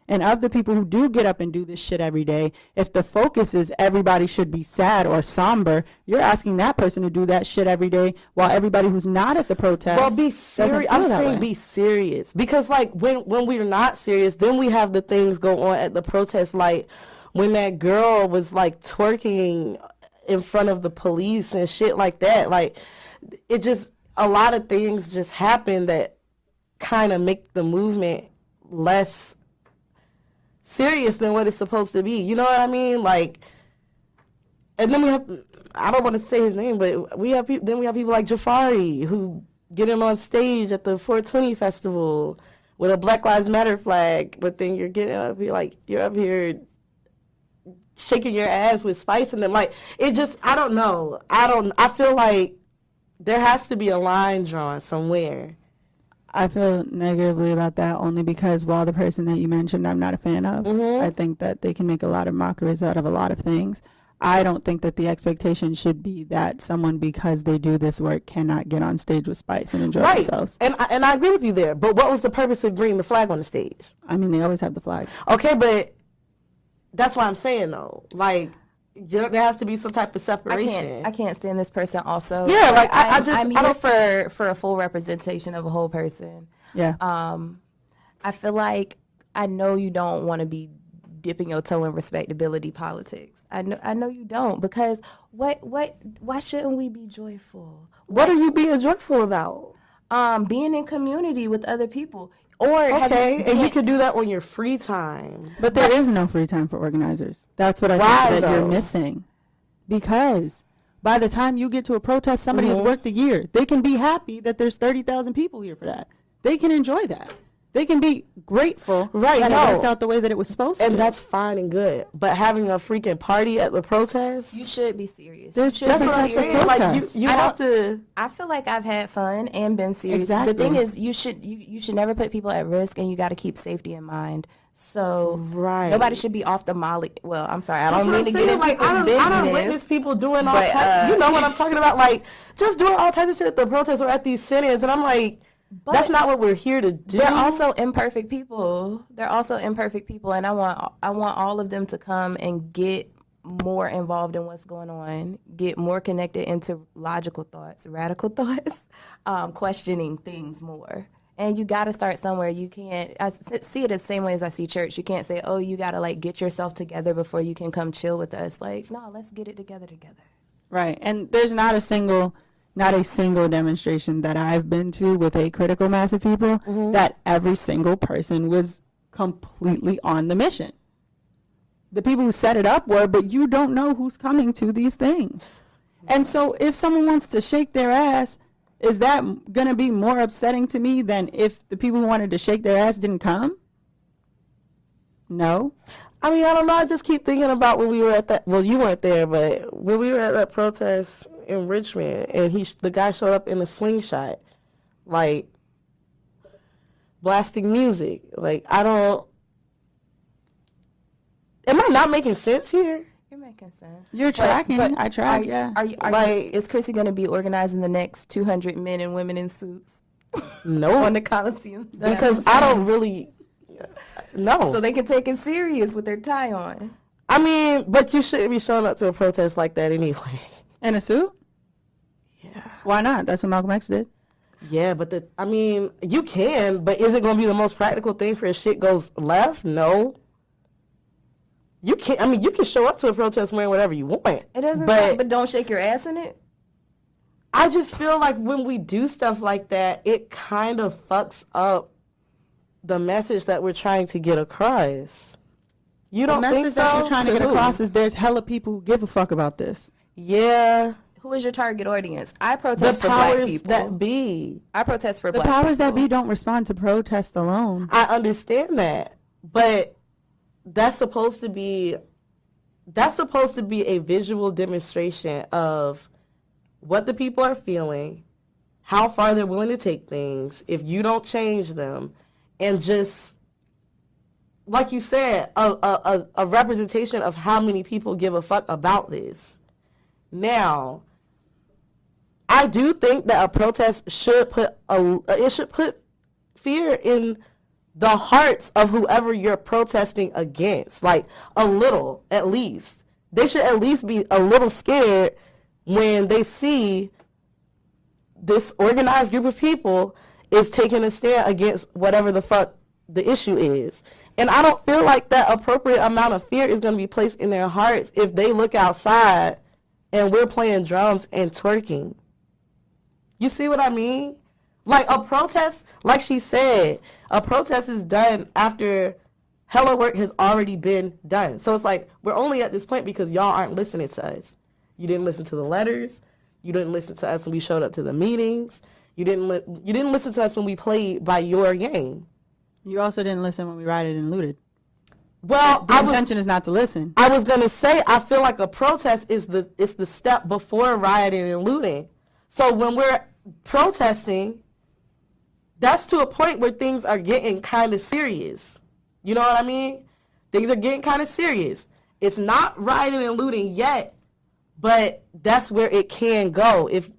Speaker 3: And of the people who do get up and do this shit every day, if the focus is everybody should be sad or somber, you're asking that person to do that shit every day, while everybody who's not at the protest.
Speaker 1: Well, be serious. I'm saying be serious. Because, like, when we're not serious, then we have the things go on at the protest. Like, when that girl was, like, twerking in front of the police and shit like that. Like, it just, a lot of things just happen that kind of make the movement less serious than what it's supposed to be. You know what I mean? Like, and then we have, I don't want to say his name, but we have people like Jafari who get him on stage at the 420 festival with a Black Lives Matter flag, but then you're getting up here, like, you're up here shaking your ass with Spice and them. Like, it just, I don't know. I feel like there has to be a line drawn somewhere.
Speaker 3: I feel negatively about that only because, while the person that you mentioned I'm not a fan of, I think that they can make a lot of mockeries out of a lot of things. I don't think that the expectation should be that someone, because they do this work, cannot get on stage with Spice and enjoy themselves.
Speaker 1: And I agree with you there. But what was the purpose of bringing the flag on the stage?
Speaker 3: I mean, they always have the flag.
Speaker 1: Okay, but that's what I'm saying, though. Like, there has to be some type of separation.
Speaker 4: I can't stand this person also.
Speaker 1: Yeah, like,
Speaker 4: I'm here for a full representation of a whole person.
Speaker 3: Yeah.
Speaker 4: I feel like, I know you don't want to be dipping your toe in respectability politics. I know you don't, because why shouldn't we be joyful?
Speaker 1: What are you being joyful about?
Speaker 4: Being in community with other people. Or
Speaker 1: and you could do that on your free time.
Speaker 3: But there is no free time for organizers. That's what I think that you're missing. Because by the time you get to a protest, somebody has worked a year. They can be happy that there's 30,000 people here for that. They can enjoy that. They can be grateful that it worked out the way that it was supposed to.
Speaker 1: And that's fine and good. But having a freaking party at the protest?
Speaker 4: You should be serious.
Speaker 3: That's
Speaker 1: what I'm saying. Like, you have to.
Speaker 4: I feel like I've had fun and been serious.
Speaker 3: Exactly.
Speaker 4: The thing is, you should never put people at risk, and you got to keep safety in mind. So nobody should be off the molly. Well, I'm sorry, I don't mean to get into
Speaker 1: like,
Speaker 4: people's business.
Speaker 1: I don't witness people doing all types. You know what I'm talking about? Like, just doing all types of shit at the protests or at these sit-ins, and I'm like, that's not what we're here to do.
Speaker 4: They're also imperfect people. And I want all of them to come and get more involved in what's going on, get more connected into logical thoughts, radical thoughts, questioning things more. And you got to start somewhere. You can't, I see it the same way as I see church. You can't say, oh, you got to like get yourself together before you can come chill with us. Like, no, let's get it together.
Speaker 3: Right. And there's not a single demonstration that I've been to with a critical mass of people that every single person was completely on the mission. The people who set it up were, but you don't know who's coming to these things. And so if someone wants to shake their ass, is that going to be more upsetting to me than if the people who wanted to shake their ass didn't come? No.
Speaker 1: I mean, I don't know. I just keep thinking about when we were at that. Well, you weren't there, but when we were at that protest in Richmond, and the guy showed up in a slingshot, like blasting music. Like, I don't. Am I not making sense here?
Speaker 4: You're making sense.
Speaker 3: You're tracking.
Speaker 4: But
Speaker 3: I track, yeah.
Speaker 4: Is Chrissy going to be organizing the next 200 men and women in suits?
Speaker 1: No.
Speaker 4: On the Coliseum?
Speaker 1: Because I don't really. No.
Speaker 4: So they can take it serious with their tie on.
Speaker 1: I mean, but you shouldn't be showing up to a protest like that anyway.
Speaker 3: In a suit?
Speaker 1: Yeah.
Speaker 3: Why not? That's what Malcolm X did.
Speaker 1: Yeah, but you can, but is it going to be the most practical thing for if shit goes left? No. You can't. I mean, you can show up to a protest wearing whatever you want.
Speaker 4: It doesn't. But don't shake your ass in it.
Speaker 1: I just feel like when we do stuff like that, it kind of fucks up the message that we're trying to get across. You don't think so?
Speaker 3: The message that we're trying to get across is there's hella people who give a fuck about this.
Speaker 1: Yeah.
Speaker 4: Who is your target audience? I protest for black people.
Speaker 1: That be.
Speaker 4: I protest for black people.
Speaker 3: The powers that be don't respond to protest alone.
Speaker 1: I understand that, but that's supposed to be a visual demonstration of what the people are feeling, how far they're willing to take things, if you don't change them, and just, like you said, a representation of how many people give a fuck about this. Now, I do think that a protest should put fear in the hearts of whoever you're protesting against, like a little, at least. They should at least be a little scared when they see this organized group of people is taking a stand against whatever the fuck the issue is. And I don't feel like that appropriate amount of fear is going to be placed in their hearts if they look outside and we're playing drums and twerking. You see what I mean? Like a protest, like she said, a protest is done after hella work has already been done. So it's like, we're only at this point because y'all aren't listening to us. You didn't listen to the letters. You didn't listen to us when we showed up to the meetings. You didn't listen to us when we played by your game.
Speaker 3: You also didn't listen when we rioted and looted.
Speaker 1: Well,
Speaker 3: the intention is not to listen.
Speaker 1: I was gonna say, I feel like a protest is the step before rioting and looting. So when we're protesting, that's to a point where things are getting kind of serious. You know what I mean? Things are getting kind of serious. It's not rioting and looting yet, but that's where it can go if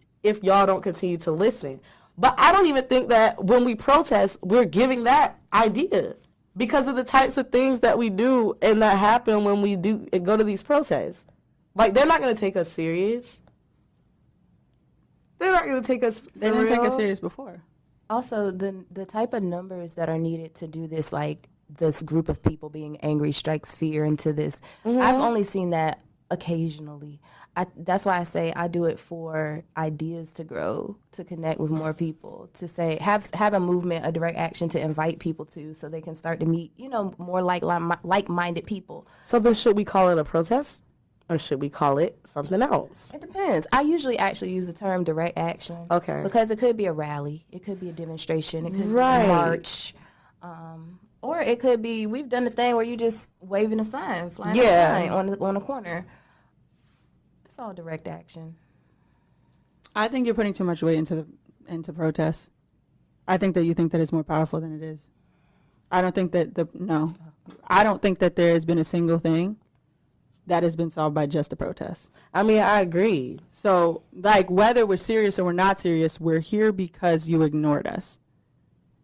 Speaker 1: y'all don't continue to listen. But I don't even think that when we protest, we're giving that idea because of the types of things that we do and that happen when we do go to these protests. Like, they're not going to take us serious. They're not going to take us
Speaker 3: They didn't take us serious before.
Speaker 4: Also, the type of numbers that are needed to do this, like this group of people being angry strikes fear into this. Mm-hmm. I've only seen that occasionally. That's why I say I do it for ideas to grow, to connect with more people, to say have a movement, a direct action to invite people to, so they can start to meet, more like-minded people.
Speaker 1: So then, should we call it a protest, or should we call it something else?
Speaker 4: It depends. I usually actually use the term direct action.
Speaker 1: Okay.
Speaker 4: Because it could be a rally, it could be a demonstration, it could be a march, or it could be, we've done the thing where you just waving a sign, flying a sign on a corner. It's all direct action.
Speaker 3: I think you're putting too much weight into protests. I think that you think that it's more powerful than it is. I don't think that I don't think that there has been a single thing that has been solved by just a protest.
Speaker 1: I mean, I agree.
Speaker 3: So, like, whether we're serious or we're not serious, we're here because you ignored us.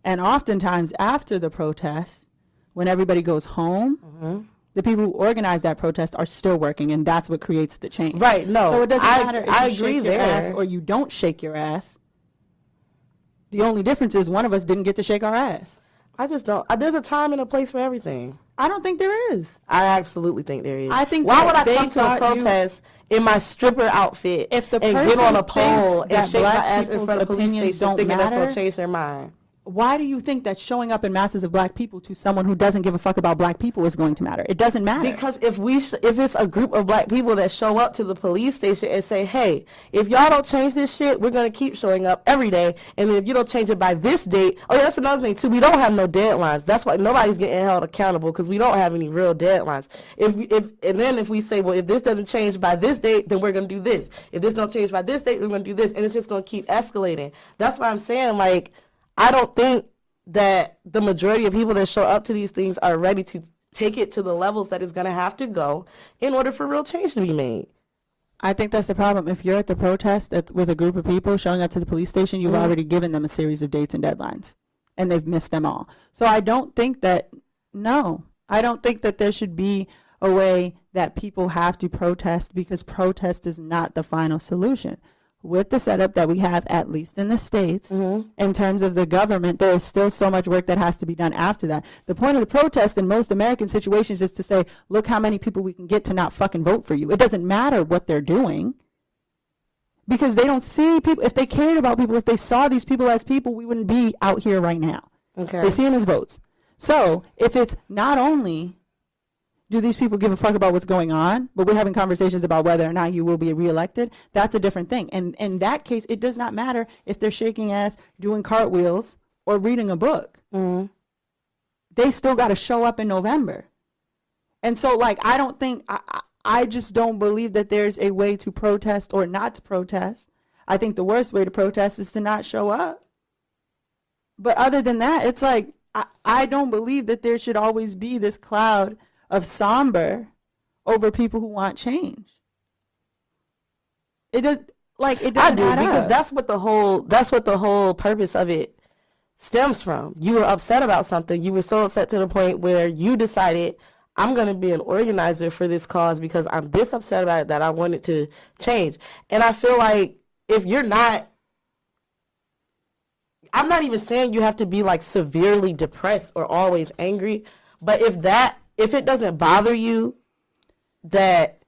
Speaker 3: And oftentimes after the protest, when everybody goes home, The people who organize that protest are still working, and that's what creates the change.
Speaker 1: Right, no.
Speaker 3: So it doesn't matter if
Speaker 1: I
Speaker 3: you
Speaker 1: agree
Speaker 3: shake your
Speaker 1: there.
Speaker 3: ass or you don't shake your ass. The only difference is one of us didn't get to shake our ass.
Speaker 1: I just don't. There's a time and a place for everything.
Speaker 3: I don't think there is.
Speaker 1: I absolutely think there is.
Speaker 3: I think
Speaker 1: why would I
Speaker 3: they
Speaker 1: come to a
Speaker 3: taught you-
Speaker 1: protest in my stripper outfit
Speaker 3: If the
Speaker 1: and get
Speaker 3: person
Speaker 1: on a pole
Speaker 3: thinks that
Speaker 1: and shake my
Speaker 3: black
Speaker 1: ass in
Speaker 3: people's
Speaker 1: front of police
Speaker 3: opinions
Speaker 1: station
Speaker 3: don't
Speaker 1: thinking that's going
Speaker 3: matter?
Speaker 1: to change their mind?
Speaker 3: Why do you think that showing up in masses of black people to someone who doesn't give a fuck about black people is going to matter? It doesn't matter.
Speaker 1: Because if it's a group of black people that show up to the police station and say, hey, if y'all don't change this shit, we're going to keep showing up every day. And if you don't change it by this date, oh, yeah, that's another thing, too. We don't have no deadlines. That's why nobody's getting held accountable, because we don't have any real deadlines. If we say, well, if this doesn't change by this date, then we're going to do this. If this don't change by this date, we're going to do this. And it's just going to keep escalating. That's why I'm saying, like, I don't think that the majority of people that show up to these things are ready to take it to the levels that it's going to have to go in order for real change to be made.
Speaker 3: I think that's the problem. If you're at the protest with a group of people showing up to the police station, you've already given them a series of dates and deadlines, and they've missed them all. So I don't think that there should be a way that people have to protest, because protest is not the final solution. With the setup that we have, at least in the States, in terms of the government, there is still so much work that has to be done after that. The point of the protest in most American situations is to say, look how many people we can get to not fucking vote for you. It doesn't matter what they're doing, because they don't see people. If they cared about people, if they saw these people as people, we wouldn't be out here right now.
Speaker 1: Okay.
Speaker 3: They see them as votes. So if it's not only do these people give a fuck about what's going on, but we're having conversations about whether or not you will be reelected, that's a different thing. And in that case, it does not matter if they're shaking ass, doing cartwheels, or reading a book. They still got to show up in November. And so, like, I just don't believe that there's a way to protest or not to protest. I think the worst way to protest is to not show up. But other than that, it's like, I don't believe that there should always be this cloud of somber over people who want change. It does, like, it doesn't add
Speaker 1: because
Speaker 3: up.
Speaker 1: that's what the whole purpose of it stems from. You were upset about something. You were so upset to the point where you decided, I'm going to be an organizer for this cause because I'm this upset about it that I want it to change. And I feel like if you're not, I'm not even saying you have to be like severely depressed or always angry, but if it doesn't bother you that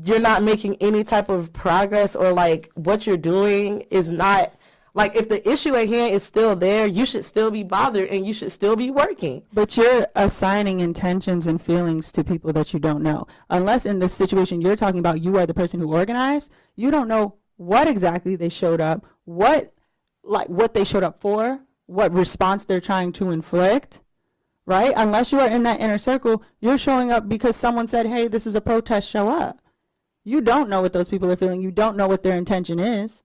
Speaker 1: you're not making any type of progress, or like what you're doing is not, like, if the issue at hand is still there, you should still be bothered and you should still be working.
Speaker 3: But you're assigning intentions and feelings to people that you don't know. Unless in this situation you're talking about, you are the person who organized, you don't know what exactly they showed up, what they showed up for, what response they're trying to inflict, right? Unless you are in that inner circle, you're showing up because someone said, hey, this is a protest, show up. You don't know what those people are feeling. You don't know what their intention is,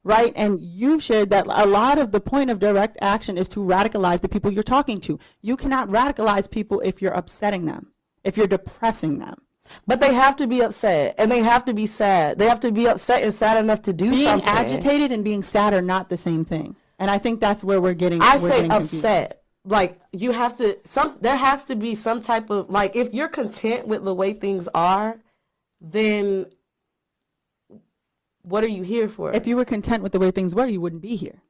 Speaker 3: right? And you've shared that a lot of the point of direct action is to radicalize the people you're talking to. You cannot radicalize people if you're upsetting them, if you're depressing them.
Speaker 1: But they have to be upset, and they have to be sad. They have to be upset and sad enough to do
Speaker 3: being
Speaker 1: something.
Speaker 3: Being agitated and being sad are not the same thing. And I think that's where we're getting
Speaker 1: getting
Speaker 3: confused.
Speaker 1: Upset. Like, you have to, there has to be some type of, like, if you're content with the way things are, then what are you here for?
Speaker 3: If you were content with the way things were, you wouldn't be here.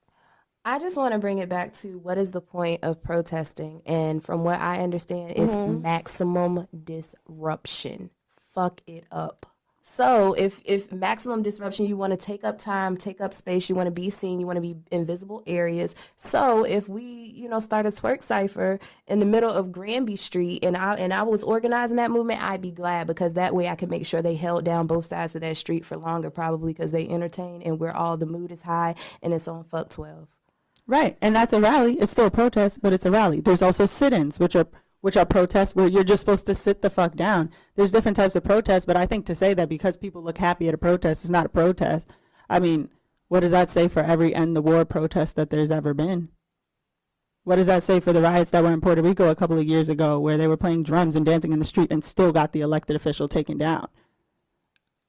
Speaker 4: I just want to bring it back to what is the point of protesting? And from what I understand, it's maximum disruption. Fuck it up. So if maximum disruption, you want to take up time, take up space, you want to be seen, you want to be in visible areas. So if we, start a twerk cipher in the middle of Granby Street and I was organizing that movement, I'd be glad, because that way I could make sure they held down both sides of that street for longer, probably because they entertain and the mood is high and it's on fuck 12.
Speaker 3: Right, and that's a rally. It's still a protest, but it's a rally. There's also sit-ins, which are protests where you're just supposed to sit the fuck down. There's different types of protests, but I think to say that because people look happy at a protest is not a protest. I mean, what does that say for every end the war protest that there's ever been? What does that say for the riots that were in Puerto Rico a couple of years ago where they were playing drums and dancing in the street and still got the elected official taken down?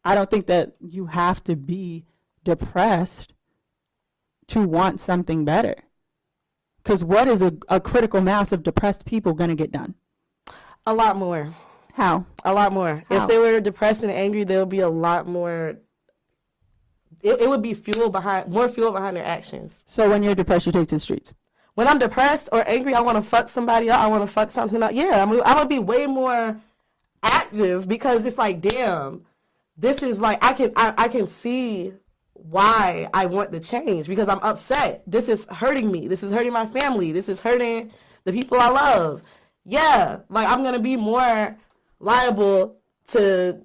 Speaker 3: I don't think that you have to be depressed to want something better. Because what is a critical mass of depressed people going to get done?
Speaker 1: A lot more.
Speaker 3: How?
Speaker 1: A lot more.
Speaker 3: How?
Speaker 1: If they were depressed and angry, there would be a lot more. It would be more fuel behind their actions.
Speaker 3: So when you're depressed, you take to the streets.
Speaker 1: When I'm depressed or angry, I want to fuck somebody up. I want to fuck something up. Yeah, I'm gonna be way more active because it's like, damn, this is like I can see why I want the change because I'm upset. This is hurting me. This is hurting my family. This is hurting the people I love. Yeah, like I'm gonna be more liable to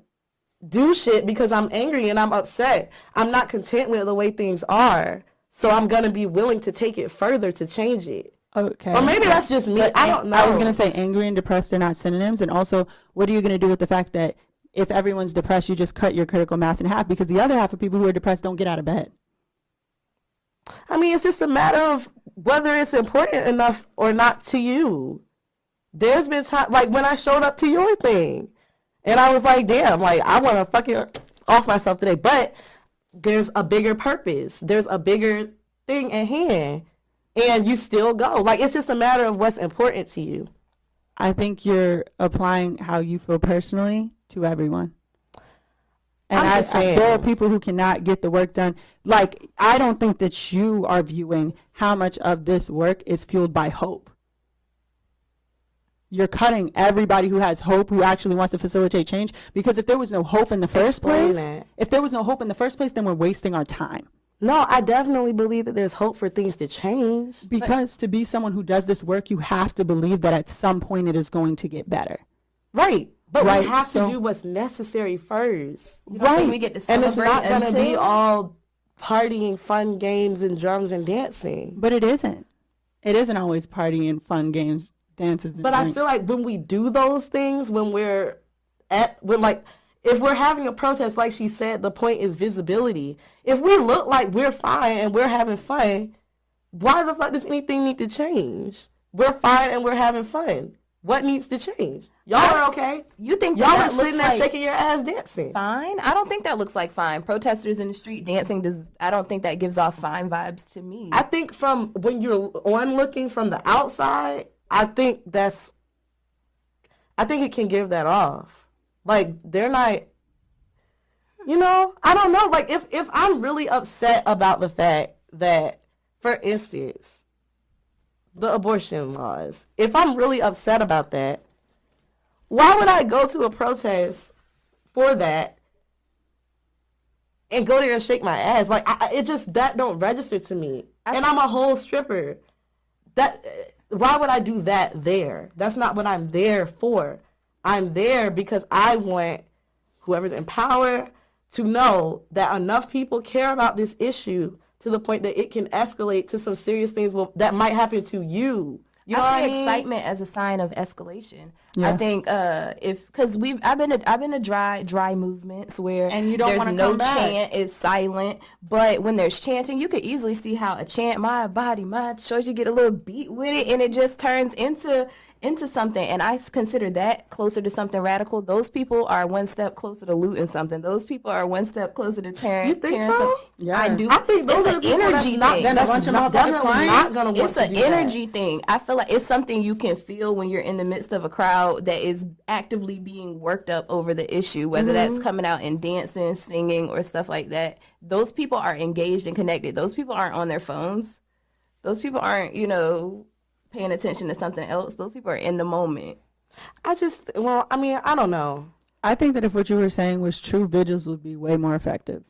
Speaker 1: do shit because I'm angry and I'm upset. I'm not content with the way things are. So I'm going to be willing to take it further to change it.
Speaker 3: Okay.
Speaker 1: Or maybe that's just me.
Speaker 3: But
Speaker 1: I don't know.
Speaker 3: I was going to say angry and depressed are not synonyms. And also, what are you going to do with the fact that if everyone's depressed, you just cut your critical mass in half because the other half of people who are depressed don't get out of bed?
Speaker 1: I mean, it's just a matter of whether it's important enough or not to you. There's been time, like when I showed up to your thing, and I was like, damn, like I want to fucking off myself today. But there's a bigger purpose. There's a bigger thing at hand. And you still go. Like, it's just a matter of what's important to you.
Speaker 3: I think you're applying how you feel personally to everyone. And
Speaker 1: I'm just saying.
Speaker 3: There are people who cannot get the work done. Like, I don't think that you are viewing how much of this work is fueled by hope. You're cutting everybody who has hope, who actually wants to facilitate change. Because if there was no hope in the first place, then we're wasting our time.
Speaker 1: No, I definitely believe that there's hope for things to change.
Speaker 3: Because to be someone who does this work, you have to believe that at some point it is going to get better.
Speaker 1: Right. But
Speaker 3: Right,
Speaker 1: we have
Speaker 3: so-
Speaker 1: to do what's necessary first.
Speaker 4: You don't think we get to
Speaker 1: And
Speaker 4: celebrate
Speaker 1: it's not going to
Speaker 4: until
Speaker 1: be all partying, fun games, and drums and dancing.
Speaker 3: But it isn't. It isn't always partying, fun games, dances, and
Speaker 1: But I
Speaker 3: drinks.
Speaker 1: feel like when we do those things, if we're having a protest, like she said, the point is visibility. If we look like we're fine and we're having fun, why the fuck does anything need to change? We're fine and we're having fun. What needs to change? Y'all are okay.
Speaker 4: You think
Speaker 1: Y'all are
Speaker 4: that
Speaker 1: sitting
Speaker 4: looks
Speaker 1: there
Speaker 4: like
Speaker 1: shaking your ass dancing.
Speaker 4: fine? I don't think that looks like fine. Protesters in the street dancing I don't think that gives off fine vibes to me.
Speaker 1: I think from when you're looking from the outside, I think it can give that off. Like, they're not, I don't know. Like, if I'm really upset about the fact that, for instance, the abortion laws, if I'm really upset about that, why would I go to a protest for that and go there and shake my ass? Like, that don't register to me. And I'm a whole stripper. Why would I do that there? That's not what I'm there for. I'm there because I want whoever's in power to know that enough people care about this issue to the point that it can escalate to some serious things that might happen to you. You know
Speaker 4: I
Speaker 1: what
Speaker 4: see
Speaker 1: I mean?
Speaker 4: excitement as a sign of escalation.
Speaker 3: Yeah.
Speaker 4: I think because I've been to dry movements where
Speaker 3: And you don't
Speaker 4: there's
Speaker 3: wanna
Speaker 4: no
Speaker 3: come back.
Speaker 4: chant, it's silent. But when there's chanting, you could easily see how a chant, my body, my choice, you get a little beat with it, and it just turns into something. And I consider that closer to something radical. Those people are one step closer to looting something. Those people are one step closer to tearing.
Speaker 1: You think
Speaker 4: tearing
Speaker 1: so?
Speaker 4: some-
Speaker 3: Yes.
Speaker 4: I do.
Speaker 1: I think those
Speaker 4: It's
Speaker 1: are the
Speaker 4: an
Speaker 1: people
Speaker 4: energy
Speaker 1: that's not,
Speaker 4: thing.
Speaker 3: Then a
Speaker 1: that's
Speaker 3: bunch of
Speaker 1: not,
Speaker 3: motherfuckers
Speaker 1: definitely
Speaker 3: crying?
Speaker 1: not going to want
Speaker 4: It's
Speaker 1: to
Speaker 4: an
Speaker 1: do that.
Speaker 4: energy thing. I feel like it's something you can feel when you're in the midst of a crowd that is actively being worked up over the issue, whether that's coming out and dancing, singing, or stuff like that. Those people are engaged and connected. Those people aren't on their phones. Those people aren't, paying attention to something else. Those people are in the moment.
Speaker 1: I don't know.
Speaker 3: I think that if what you were saying was true, vigils would be way more effective.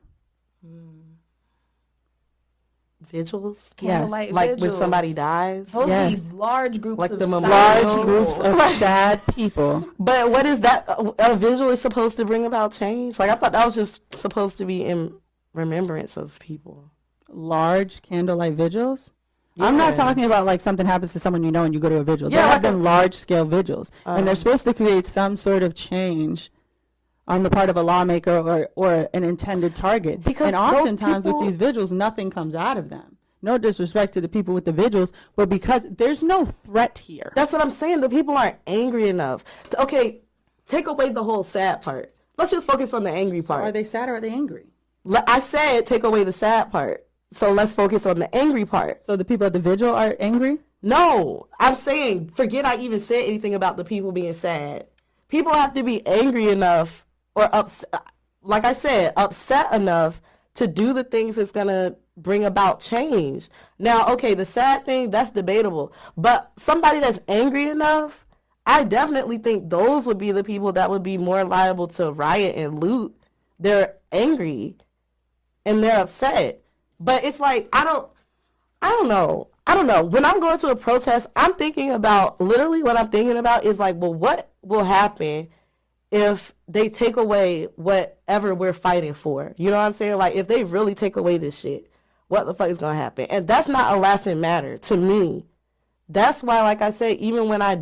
Speaker 1: Vigils?
Speaker 4: Candlelight
Speaker 1: Like when
Speaker 4: vigils.
Speaker 1: somebody dies?
Speaker 4: Those
Speaker 3: Yes.
Speaker 4: be large groups
Speaker 1: Like
Speaker 4: of
Speaker 1: the
Speaker 4: silent
Speaker 3: Large
Speaker 4: people.
Speaker 3: groups of sad people.
Speaker 1: But what is that? A visual is supposed to bring about change? Like, I thought that was just supposed to be in remembrance of people.
Speaker 3: Large candlelight vigils? I'm not
Speaker 1: Yeah.
Speaker 3: talking about like something happens to someone you know and you go to a vigil.
Speaker 1: Yeah,
Speaker 3: There have
Speaker 1: like
Speaker 3: been large-scale vigils. And they're supposed to create some sort of change on the part of a lawmaker or an intended target.
Speaker 1: Because
Speaker 3: and
Speaker 1: those
Speaker 3: oftentimes
Speaker 1: people-
Speaker 3: with these vigils, nothing comes out of them. No disrespect to the people with the vigils, but because there's no threat here.
Speaker 1: That's what I'm saying. The people aren't angry enough. Okay, take away the whole sad part. Let's just focus on the angry part.
Speaker 3: Are they sad or are they angry?
Speaker 1: I said take away the sad part. So let's focus on the angry part.
Speaker 3: So the people at the vigil are angry?
Speaker 1: No, I'm saying, forget I even said anything about the people being sad. People have to be angry enough or like I said, upset enough to do the things that's going to bring about change. Now, okay, the sad thing, that's debatable. But somebody that's angry enough, I definitely think those would be the people that would be more liable to riot and loot. They're angry and they're upset. But it's like, I don't know. I don't know. When I'm going to a protest, I'm thinking about, literally what I'm thinking about is like, well, what will happen if they take away whatever we're fighting for? You know what I'm saying? Like, if they really take away this shit, what the fuck is going to happen? And that's not a laughing matter to me. That's why, like I said, even when I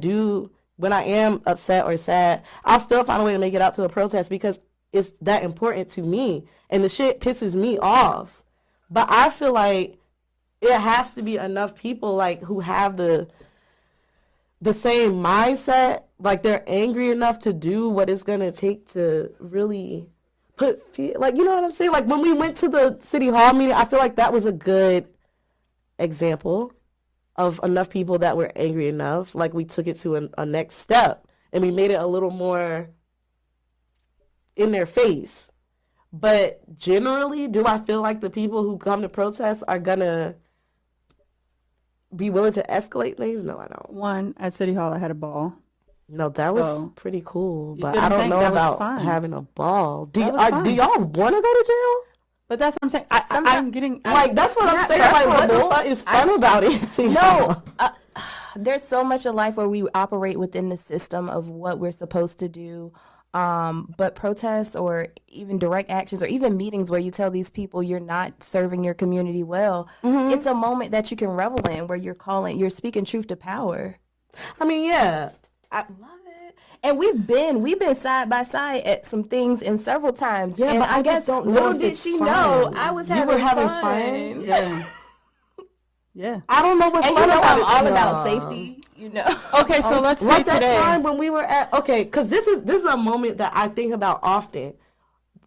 Speaker 1: am upset or sad, I'll still find a way to make it out to the protest because it's that important to me. And the shit pisses me off. But I feel like it has to be enough people like who have the same mindset, like they're angry enough to do what it's gonna take to really like, you know what I'm saying? Like when we went to the city hall meeting, I feel like that was a good example of enough people that were angry enough. Like we took it to a next step and we made it a little more in their face. But generally, do I feel like the people who come to protest are gonna be willing to escalate things? No, I don't.
Speaker 3: One, at City Hall, I had a ball.
Speaker 1: No, that was pretty cool, but
Speaker 3: see what
Speaker 1: I
Speaker 3: I'm
Speaker 1: don't
Speaker 3: saying?
Speaker 1: know
Speaker 3: That was
Speaker 1: about
Speaker 3: fun.
Speaker 1: having a ball. Do
Speaker 3: That was fun.
Speaker 1: y'all want to go to jail?
Speaker 3: But that's what I'm saying. I'm getting
Speaker 1: Like that's what I'm saying. Like what the fuck is fun about it? to
Speaker 4: No, there's so much of life where we operate within the system of what we're supposed to do. But protests or even direct actions or even meetings where you tell these people you're not serving your community well, it's a moment that you can revel in where you're speaking truth to power.
Speaker 1: I mean, yeah.
Speaker 4: I love it. And we've been side by side at some things and several times.
Speaker 1: Yeah,
Speaker 4: and
Speaker 1: but I
Speaker 4: guess
Speaker 1: just don't know
Speaker 4: little
Speaker 1: if
Speaker 4: did
Speaker 1: it's
Speaker 4: she
Speaker 1: fun.
Speaker 4: know I was
Speaker 1: You
Speaker 4: having
Speaker 1: were having
Speaker 4: fun.
Speaker 3: Yeah. Yeah.
Speaker 1: I don't know what's
Speaker 4: And
Speaker 1: fun
Speaker 4: you know
Speaker 1: about
Speaker 4: I'm
Speaker 1: it.
Speaker 4: all
Speaker 1: to
Speaker 4: about
Speaker 1: y'all.
Speaker 4: safety, you know.
Speaker 3: Okay, so let's say
Speaker 1: Like that
Speaker 3: today.
Speaker 1: time when we were at because this is a moment that I think about often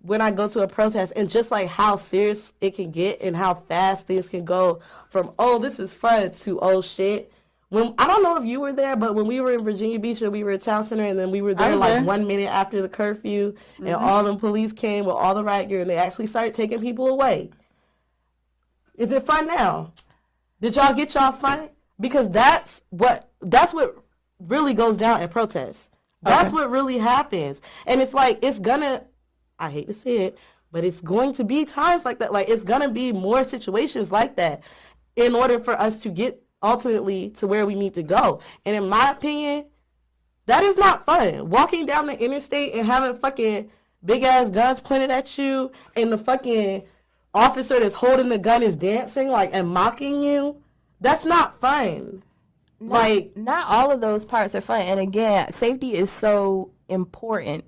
Speaker 1: when I go to a protest, and just like how serious it can get and how fast things can go from this is fun to shit. When I don't know if you were there, but when we were in Virginia Beach and we were at Town Center, and then we were there like 1 minute after the curfew, and all them police came with all the riot gear, and they actually started taking people away. Is it fun now? Did y'all get y'all fun? Because that's what really goes down at protests. That's what really happens. And it's like, I hate to say it, but it's going to be times like that. Like, it's going to be more situations like that in order for us to get ultimately to where we need to go. And in my opinion, that is not fun. Walking down the interstate and having fucking big ass guns pointed at you, and the fucking officer that's holding the gun is dancing like and mocking you. That's not fun.
Speaker 4: Not all of those parts are fun. And again, safety is so important.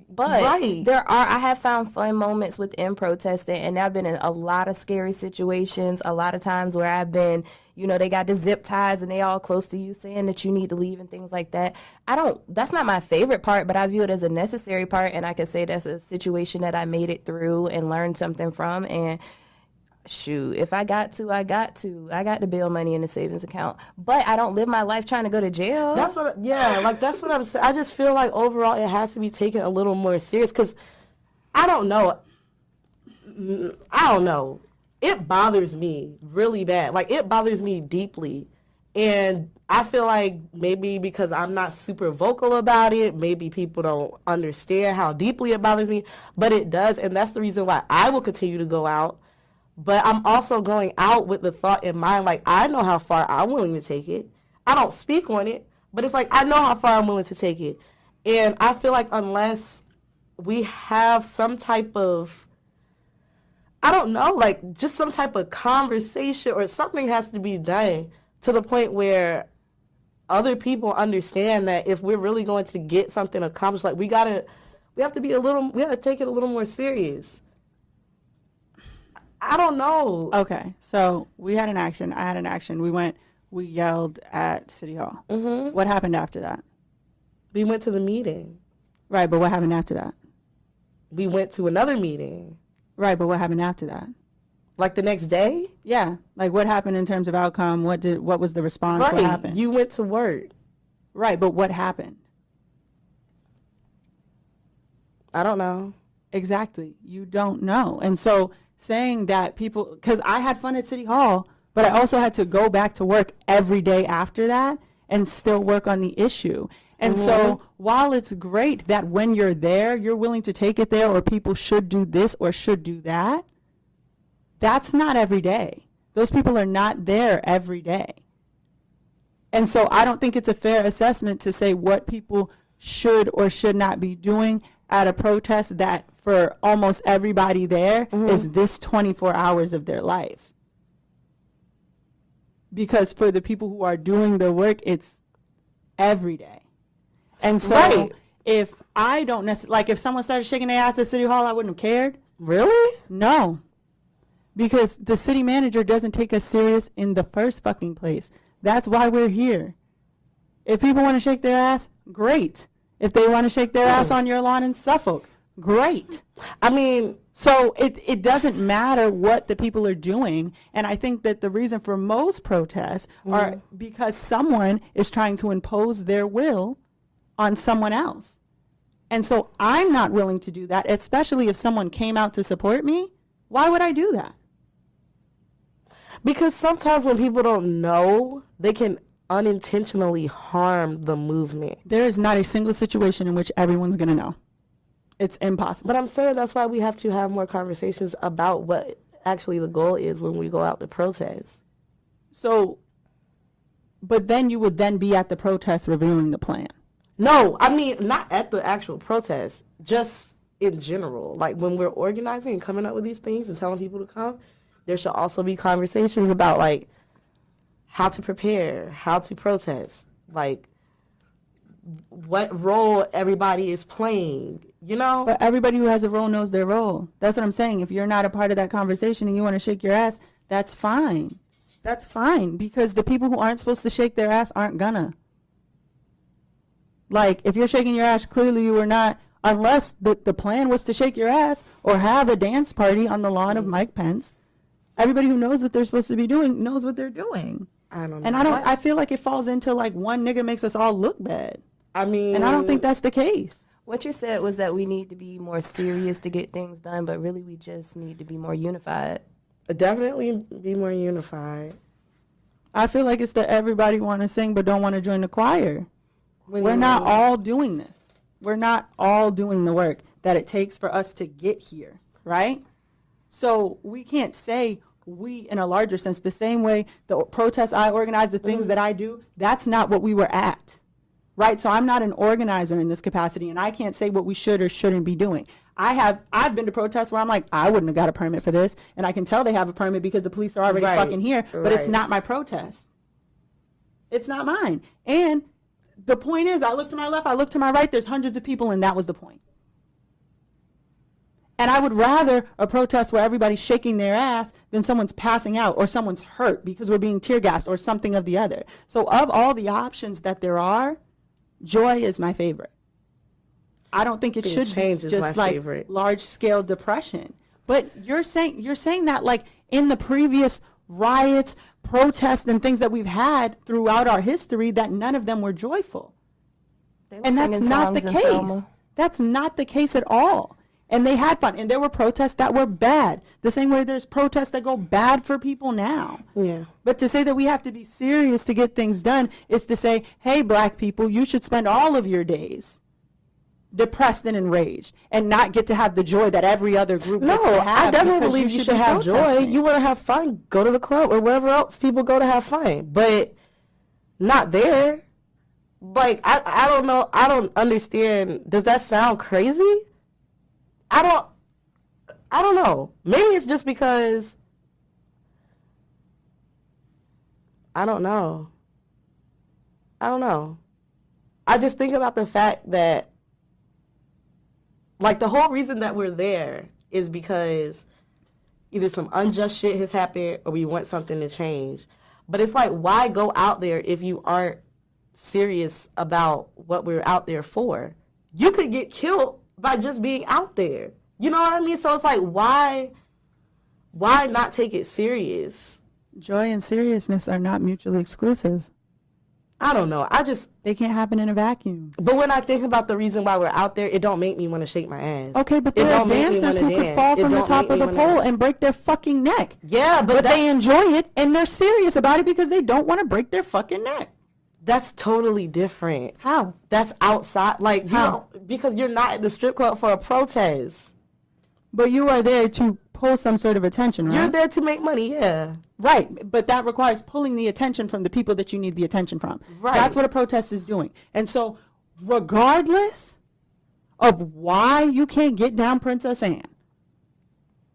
Speaker 4: But I have found fun moments within protesting, and I've been in a lot of scary situations, a lot of times where I've been, they got the zip ties and they all close to you saying that you need to leave and things like that. That's not my favorite part, but I view it as a necessary part, and I could say that's a situation that I made it through and learned something from. And shoot, if I got the bail money in the savings account, but I don't live my life trying to go to jail.
Speaker 1: That's what I'm saying. I just feel like overall it has to be taken a little more serious, because I don't know. It bothers me really bad. Like, it bothers me deeply. And I feel like maybe because I'm not super vocal about it, maybe people don't understand how deeply it bothers me, but it does. And that's the reason why I will continue to go out. But I'm also going out with the thought in mind, like, I know how far I'm willing to take it. I don't speak on it, but it's like, I know how far I'm willing to take it. And I feel like unless we have some type of, I don't know, like, just some type of conversation or something has to be done to the point where other people understand that if we're really going to get something accomplished, like, we have to take it a little more serious. I don't know.
Speaker 3: Okay, so we had an action. I had an action. We yelled at City Hall. Mm-hmm. What happened after that?
Speaker 1: We went to the meeting.
Speaker 3: Right, but what happened after that?
Speaker 1: We went to another meeting.
Speaker 3: Right, but what happened after that?
Speaker 1: Like the next day?
Speaker 3: Yeah. Like what happened in terms of outcome? What was the response?
Speaker 1: Right.
Speaker 3: What happened?
Speaker 1: You went to work.
Speaker 3: Right, but what happened?
Speaker 1: I don't know.
Speaker 3: Exactly. You don't know. And so saying that people, because I had fun at City Hall, but I also had to go back to work every day after that and still work on the issue. And so while it's great that when you're there, you're willing to take it there, or people should do this or should do that, that's not every day. Those people are not there every day. And so I don't think it's a fair assessment to say what people should or should not be doing at a protest that for almost everybody there is this 24 hours of their life. Because for the people who are doing the work, it's every day. And so if I don't necessarily, like if someone started shaking their ass at City Hall, I wouldn't have cared.
Speaker 1: Really?
Speaker 3: No. Because the city manager doesn't take us serious in the first fucking place. That's why we're here. If people want to shake their ass, great. If they want to shake their ass on your lawn in Suffolk, great.
Speaker 1: I mean,
Speaker 3: so it doesn't matter what the people are doing. And I think that the reason for most protests are because someone is trying to impose their will on someone else. And so I'm not willing to do that, especially if someone came out to support me. Why would I do that?
Speaker 1: because sometimes when people don't know, they can unintentionally harm the movement.
Speaker 3: There is not a single situation in which everyone's going to know. It's impossible.
Speaker 1: But I'm saying that's why we have to have more conversations about what actually the goal is when we go out to protest.
Speaker 3: So, but then you would then be at the protest revealing the plan.
Speaker 1: No, I mean, not at the actual protest, just in general. Like when we're organizing and coming up with these things and telling people to come, there should also be conversations about like how to prepare, how to protest, like what role everybody is playing, you know?
Speaker 3: But everybody who has a role knows their role. That's what I'm saying. If you're not a part of that conversation and you want to shake your ass, that's fine. That's fine, because the people who aren't supposed to shake their ass aren't gonna. Like, if you're shaking your ass, clearly you were not, unless the plan was to shake your ass or have a dance party on the lawn of Mike Pence. Everybody who knows what they're supposed to be doing knows what they're doing.
Speaker 1: I don't know.
Speaker 3: And I feel like it falls into like one nigga makes us all look bad.
Speaker 1: I mean,
Speaker 3: And I don't think that's the case.
Speaker 4: What you said was that we need to be more serious to get things done, but really we just need to be more unified.
Speaker 1: definitely be more unified.
Speaker 3: I feel like it's that everybody want to sing but don't want to join the choir.
Speaker 1: When
Speaker 3: We're
Speaker 1: you-
Speaker 3: not all doing this. We're not all doing the work that it takes for us to get here, right? So we can't say we, in a larger sense, the same way the protests I organize, the things that I do, that's not what we were at, right? So I'm not an organizer in this capacity, and I can't say what we should or shouldn't be doing. I've been to protests where I'm like, I wouldn't have got a permit for this, and I can tell they have a permit because the police are already
Speaker 1: Right,
Speaker 3: fucking here, but it's
Speaker 1: right.
Speaker 3: not my protest. It's not mine. And the point is, I look to my left, I look to my right, there's hundreds of people, and that was the point. And I would rather a protest where everybody's shaking their ass than someone's passing out or someone's hurt because we're being tear gassed or something of the other. So of all the options that there are, joy is my favorite. I don't think it
Speaker 1: think
Speaker 3: should
Speaker 1: change
Speaker 3: be
Speaker 1: is
Speaker 3: just
Speaker 1: my
Speaker 3: like
Speaker 1: favorite.
Speaker 3: large scale depression. But you're saying that like in the previous riots, protests, and things that we've had throughout our history, that none of them were joyful.
Speaker 4: They were
Speaker 3: And that's
Speaker 4: singing
Speaker 3: not the
Speaker 4: songs in
Speaker 3: case.
Speaker 4: Selma.
Speaker 3: That's not the case at all. And they had fun. And there were protests that were bad. The same way there's protests that go bad for people now.
Speaker 1: Yeah.
Speaker 3: But to say that we have to be serious to get things done is to say, hey, black people, you should spend all of your days depressed and enraged and not get to have the joy that every other group
Speaker 1: No,
Speaker 3: gets to have.
Speaker 1: I definitely
Speaker 3: because
Speaker 1: believe you should
Speaker 3: be
Speaker 1: have joy.
Speaker 3: protesting.
Speaker 1: You want to have fun, go to the club or wherever else people go to have fun. But not there. Like, I don't know. I don't understand. Does that sound crazy? I don't know. Maybe it's just because I don't know. I just think about the fact that like the whole reason that we're there is because either some unjust shit has happened or we want something to change. But it's like, why go out there if you aren't serious about what we're out there for? You could get killed by just being out there. You know what I mean? So it's like, why why not take it serious?
Speaker 3: Joy and seriousness are not mutually exclusive.
Speaker 1: I don't know.
Speaker 3: They can't happen in a vacuum.
Speaker 1: But when I think about the reason why we're out there, it don't make me want to shake my ass.
Speaker 3: Okay, but there are dancers who could fall from the top of the pole and break their fucking neck.
Speaker 1: Yeah, but
Speaker 3: they enjoy it and they're serious about it because they don't want to break their fucking neck.
Speaker 1: That's totally different.
Speaker 3: How?
Speaker 1: That's outside. Like,
Speaker 3: How?
Speaker 1: Because you're not at the strip club for a protest.
Speaker 3: But you are there to pull some sort of attention, right?
Speaker 1: You're there to make money, yeah.
Speaker 3: Right, but that requires pulling the attention from the people that you need the attention from.
Speaker 1: Right.
Speaker 3: That's what a protest is doing. And so, regardless of why you can't get down Princess Anne,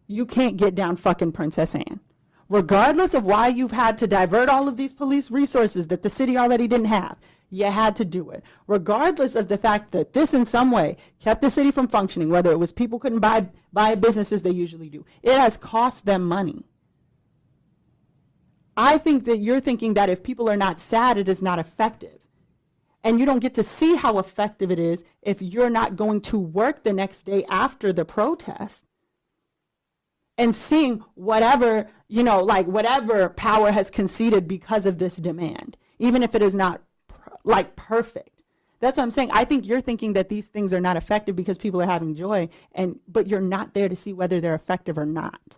Speaker 3: you can't get down fucking Princess Anne. Regardless of why you've had to divert all of these police resources that the city already didn't have, you had to do it. Regardless of the fact that this in some way kept the city from functioning, whether it was people couldn't buy businesses they usually do, it has cost them money. I think that you're thinking that if people are not sad, it is not effective. And you don't get to see how effective it is if you're not going to work the next day after the protest and seeing whatever, whatever power has conceded because of this demand, even if it is not perfect. That's what I'm saying. I think you're thinking that these things are not effective because people are having joy, but you're not there to see whether they're effective or not.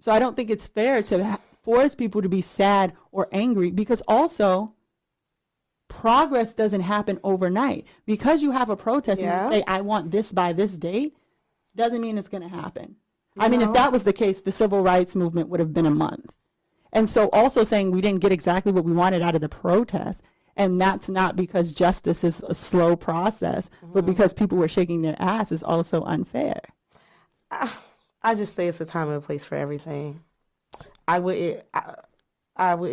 Speaker 3: So I don't think it's fair to force people to be sad or angry, because also progress doesn't happen overnight. Because you have a protest and you say, I want this by this date, doesn't mean it's going to happen. I mean, if that was the case, the civil rights movement would have been a month. And so also saying we didn't get exactly what we wanted out of the protest, and that's not because justice is a slow process, but because people were shaking their ass, is also unfair.
Speaker 1: I just say it's a time and a place for everything. I wouldn't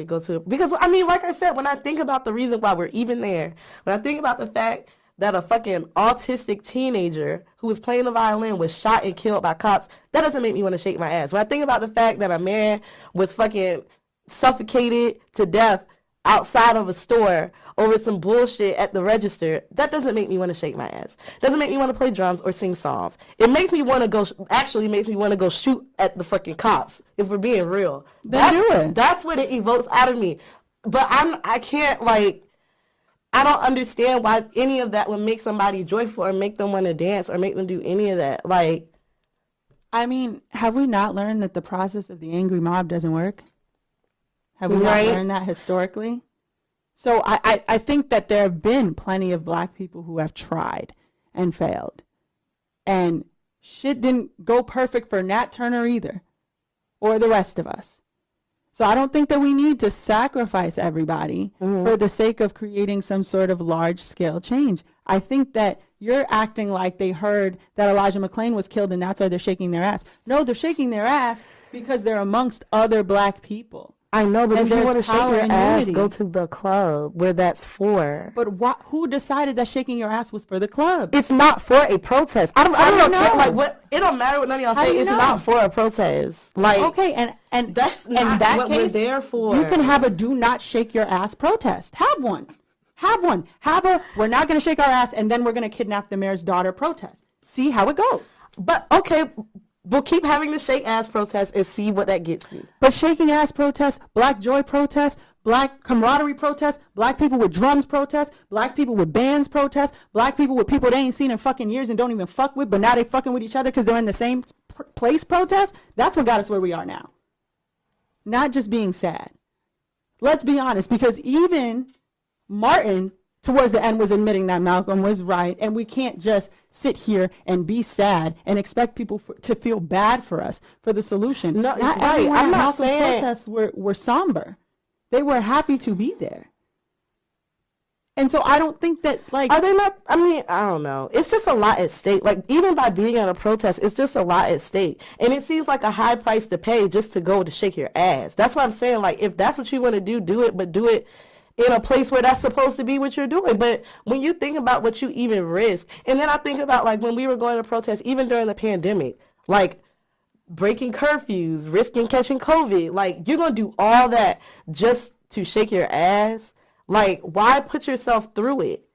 Speaker 1: go to, because I mean, like I said, when I think about the reason why we're even there, when I think about the fact that a fucking autistic teenager who was playing the violin was shot and killed by cops, that doesn't make me want to shake my ass. When I think about the fact that a man was fucking suffocated to death outside of a store over some bullshit at the register, that doesn't make me want to shake my ass. Doesn't make me want to play drums or sing songs. It makes me want to go, actually makes me want to go shoot at the fucking cops, if we're being real. That's what it evokes out of me. But I can't, I don't understand why any of that would make somebody joyful or make them want to dance or make them do any of that.
Speaker 3: I mean, have we not learned that the process of the angry mob doesn't work? Have we not learned that historically? So I think that there have been plenty of black people who have tried and failed. And shit didn't go perfect for Nat Turner either, or the rest of us. So I don't think that we need to sacrifice everybody for the sake of creating some sort of large-scale change. I think that you're acting like they heard that Elijah McClain was killed and that's why they're shaking their ass. No, they're shaking their ass because they're amongst other black people.
Speaker 1: I know, but if you want to shake your ass, go to the club where that's for.
Speaker 3: But who decided that shaking your ass was for the club?
Speaker 1: It's not for a protest. I don't know. It don't matter what none of y'all say. It's not for a protest.
Speaker 3: Okay, and
Speaker 1: that's not what we're there for.
Speaker 3: You can have a do not shake your ass protest. Have one. We're not going to shake our ass and then we're going to kidnap the mayor's daughter protest. See how it goes.
Speaker 1: But, okay, we'll keep having the shake ass protest and see what that gets me.
Speaker 3: But shaking ass protests, black joy protests, black camaraderie protests, black people with drums protests, black people with bands protests, black people with people they ain't seen in fucking years and don't even fuck with, but now they fucking with each other because they're in the same place protest. That's what got us where we are now. Not just being sad. Let's be honest, because even Martin towards the end was admitting that Malcolm was right, and we can't just sit here and be sad and expect people to feel bad for us for the solution.
Speaker 1: No,
Speaker 3: not
Speaker 1: right.
Speaker 3: everyone
Speaker 1: I'm
Speaker 3: at
Speaker 1: not
Speaker 3: Malcolm's
Speaker 1: saying
Speaker 3: protests were somber. They were happy to be there. And so I don't think that,
Speaker 1: are they not? I mean, I don't know. It's just a lot at stake. Even by being at a protest, it's just a lot at stake. And it seems like a high price to pay just to go to shake your ass. That's what I'm saying. If that's what you want to do it, but do it in a place where that's supposed to be what you're doing. But when you think about what you even risk, and then I think about when we were going to protest, even during the pandemic, breaking curfews, risking catching COVID, you're going to do all that just to shake your ass. Why put yourself through it?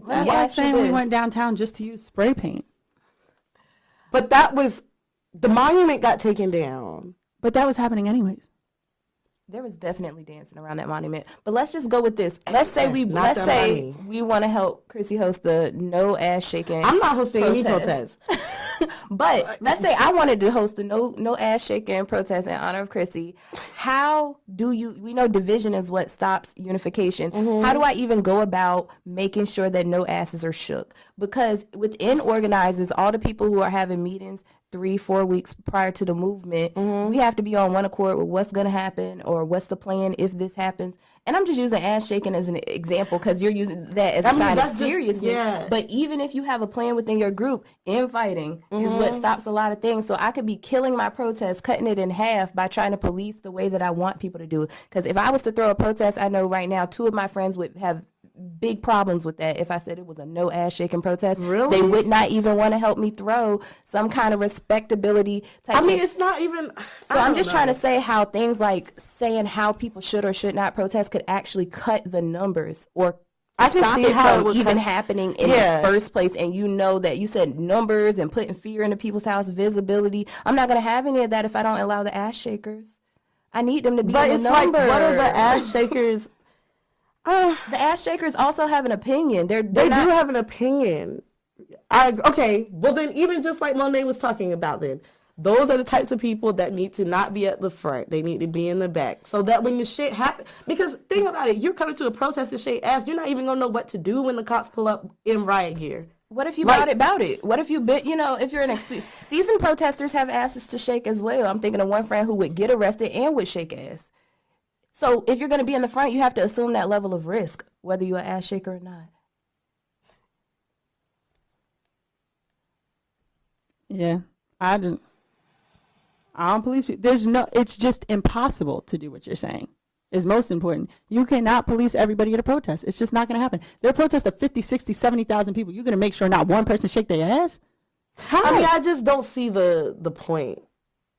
Speaker 3: That's like saying we went downtown just to use spray paint.
Speaker 1: But that was The monument got taken down.
Speaker 3: But that was happening anyways.
Speaker 4: There was definitely dancing around that monument. But let's just go with this. Let's say we
Speaker 1: Not the money.
Speaker 4: we want to help Chrissy host the no ass shaking.
Speaker 1: I'm not hosting any protest.
Speaker 4: But let's say I wanted to host the no ass shaking protest in honor of Chrissy. How do we know division is what stops unification. How do I even go about making sure that no asses are shook? Because within organizers, all the people who are having meetings 3-4 weeks prior to the movement, we have to be on one accord with what's going to happen or what's the plan if this happens. And I'm just using ass shaking as an example because you're using that as a sign of seriousness. But even if you have a plan within your group, infighting is what stops a lot of things. So I could be killing my protest, cutting it in half by trying to police the way that I want people to do it. Because if I was to throw a protest, I know right now 2 of my friends would have big problems with that. If I said it was a no ass shaking protest, they would not even want to help me throw some kind of respectability type.
Speaker 1: It's not even.
Speaker 4: So I'm just trying to say how things like saying how people should or should not protest could actually cut the numbers or stop it from even happening in the first place. And you know that you said numbers and putting fear into people's house, visibility. I'm not going to have any of that if I don't allow the ass shakers. I need them to be in the number.
Speaker 1: Like, what are the ass shakers?
Speaker 4: The ass shakers also have an opinion. They
Speaker 1: do have an opinion. Okay, well then, even just like Monet was talking about, then those are the types of people that need to not be at the front. They need to be in the back, so that when the shit happens, because think about it, you're coming to a protest and shake ass. You're not even gonna know what to do when the cops pull up in riot gear.
Speaker 4: What if you bout it? What if you if you're an seasoned protesters have asses to shake as well. I'm thinking of one friend who would get arrested and would shake ass. So if you're going to be in the front, you have to assume that level of risk, whether you're an ass shaker or not.
Speaker 3: Yeah, I don't police people. It's just impossible to do what you're saying is most important. You cannot police everybody at a protest. It's just not going to happen. There are protests of 50, 60, 70,000 people. You're going to make sure not one person shake their ass? How?
Speaker 1: I mean, I just don't see the point.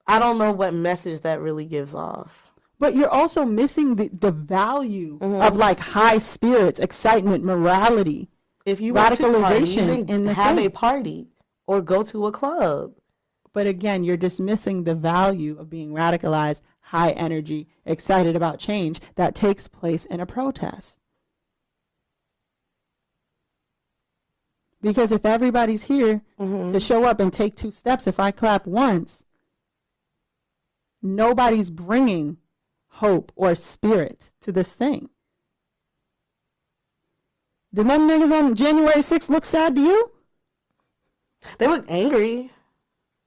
Speaker 1: I don't know what message that really gives off.
Speaker 3: But you're also missing the value of like high spirits, excitement, morality.
Speaker 1: If you
Speaker 3: radicalization
Speaker 1: in have a party or go to a club.
Speaker 3: But again, you're dismissing the value of being radicalized, high energy, excited about change that takes place in a protest. Because if everybody's here to show up and take 2 steps, if I clap once, nobody's bringing hope or spirit to this thing. Did them niggas on January 6th look sad to you?
Speaker 1: They look angry.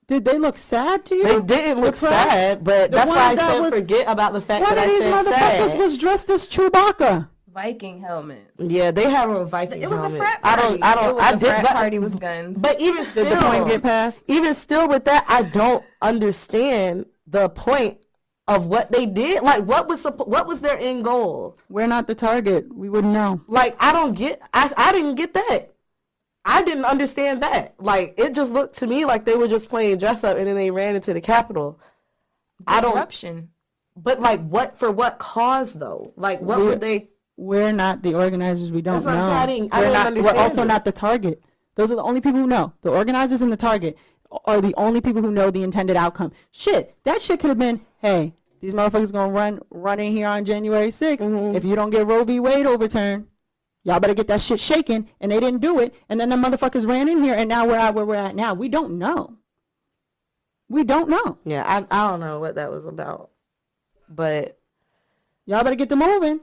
Speaker 3: Did they look sad to you?
Speaker 1: They didn't look sad, but that's why I said forget about the fact that I said sad. One of these motherfuckers
Speaker 3: was dressed as Chewbacca.
Speaker 4: Viking helmets.
Speaker 1: Yeah, they have a Viking helmet.
Speaker 4: It was a frat party. I did a frat party with guns.
Speaker 1: But even still,
Speaker 3: did the point get passed?
Speaker 1: Even still with that, I don't understand the point of what they did. Like, what was their end goal?
Speaker 3: We're not the target. We wouldn't know.
Speaker 1: Like, I didn't get that. I didn't understand that. Like, it just looked to me like they were just playing dress up and then they ran into the Capitol.
Speaker 4: Disruption.
Speaker 1: But like, for what cause though? Like, what were they?
Speaker 3: We're not the organizers. We don't know.
Speaker 1: I didn't understand.
Speaker 3: We're also not the target. Those are the only people who know. The organizers and the target are the only people who know the intended outcome. Shit, that shit could have been, hey, these motherfuckers gonna run in here on January 6th. If you don't get Roe v. Wade overturned, y'all better get that shit shaken. And they didn't do it. And then the motherfuckers ran in here, and now we're at where we're at now. We don't know. We don't know.
Speaker 1: Yeah, I don't know what that was about. But
Speaker 3: y'all better get to moving.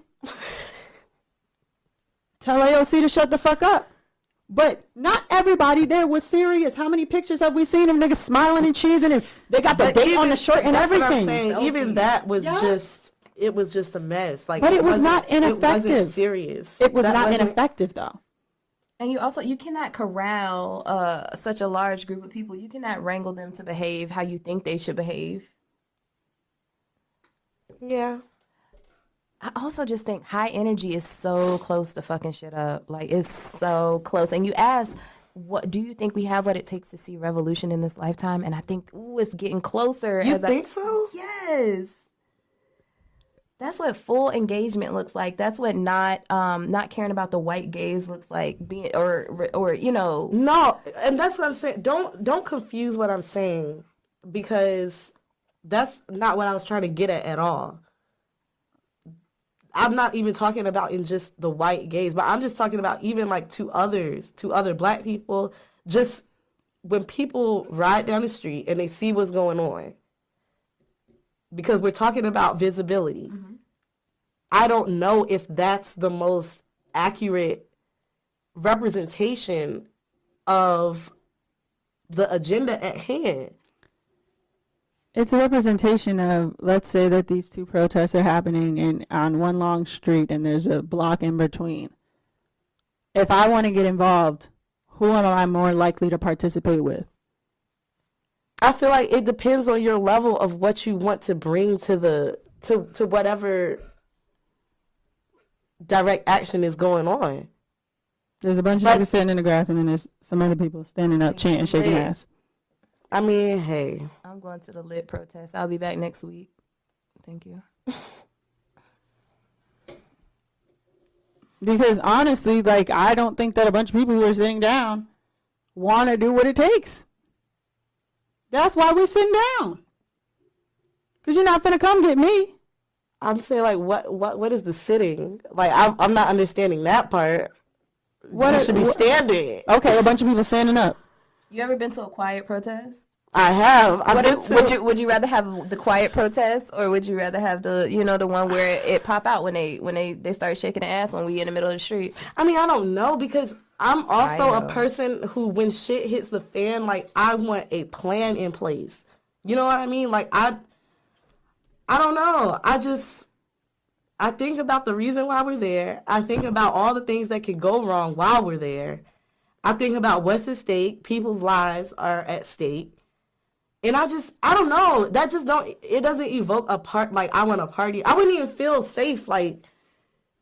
Speaker 3: Tell AOC to shut the fuck up. But not everybody there was serious. How many pictures have we seen of niggas smiling and cheesing, and they got the date on the shirt and everything?
Speaker 1: What I'm saying. Even that was it was just a mess. Like,
Speaker 3: but it was not ineffective.
Speaker 1: It wasn't serious.
Speaker 3: It was not ineffective though.
Speaker 4: And you cannot corral such a large group of people. You cannot wrangle them to behave how you think they should behave.
Speaker 1: Yeah.
Speaker 4: I also just think high energy is so close to fucking shit up. Like, it's so close. And you ask, what do you think we have what it takes to see revolution in this lifetime? And I think, it's getting closer.
Speaker 1: You think so?
Speaker 4: Yes. That's what full engagement looks like. That's what not caring about the white gaze looks like. Being or
Speaker 1: No, and that's what I'm saying. Don't confuse what I'm saying. because that's not what I was trying to get at all. I'm not even talking about in just the white gays, but I'm just talking about even like to other black people. Just when people ride down the street and they see what's going on, because we're talking about visibility. I don't know if that's the most accurate representation of the agenda at hand.
Speaker 3: It's a representation of, let's say that these two protests are happening on one long street and there's a block in between. If I want to get involved, who am I more likely to participate with?
Speaker 1: I feel like it depends on your level of what you want to bring to to whatever direct action is going on.
Speaker 3: There's a bunch of niggas sitting in the grass and then there's some other people standing up, chanting, shaking ass.
Speaker 1: I mean, hey.
Speaker 4: I'm going to the lit protest. I'll be back next week. Thank you.
Speaker 3: Because honestly, like, I don't think that a bunch of people who are sitting down want to do what it takes. That's why we sitting down. Because you're not finna come get me.
Speaker 1: I'm saying, like, what is the sitting? Like, I'm not understanding that part. What should be standing?
Speaker 3: Okay, a bunch of people standing up.
Speaker 4: You ever been to a quiet protest?
Speaker 1: I have.
Speaker 4: Would you rather have the quiet protest, or would you rather have the the one where it pop out when they start shaking the ass when we in the middle of the street?
Speaker 1: I mean, I don't know, because I'm also a person who, when shit hits the fan, like, I want a plan in place. You know what I mean? Like, I don't know. I think about the reason why we're there. I think about all the things that could go wrong while we're there. I think about what's at stake. People's lives are at stake. And I don't know. It doesn't evoke a part, like, I want to party. I wouldn't even feel safe, like,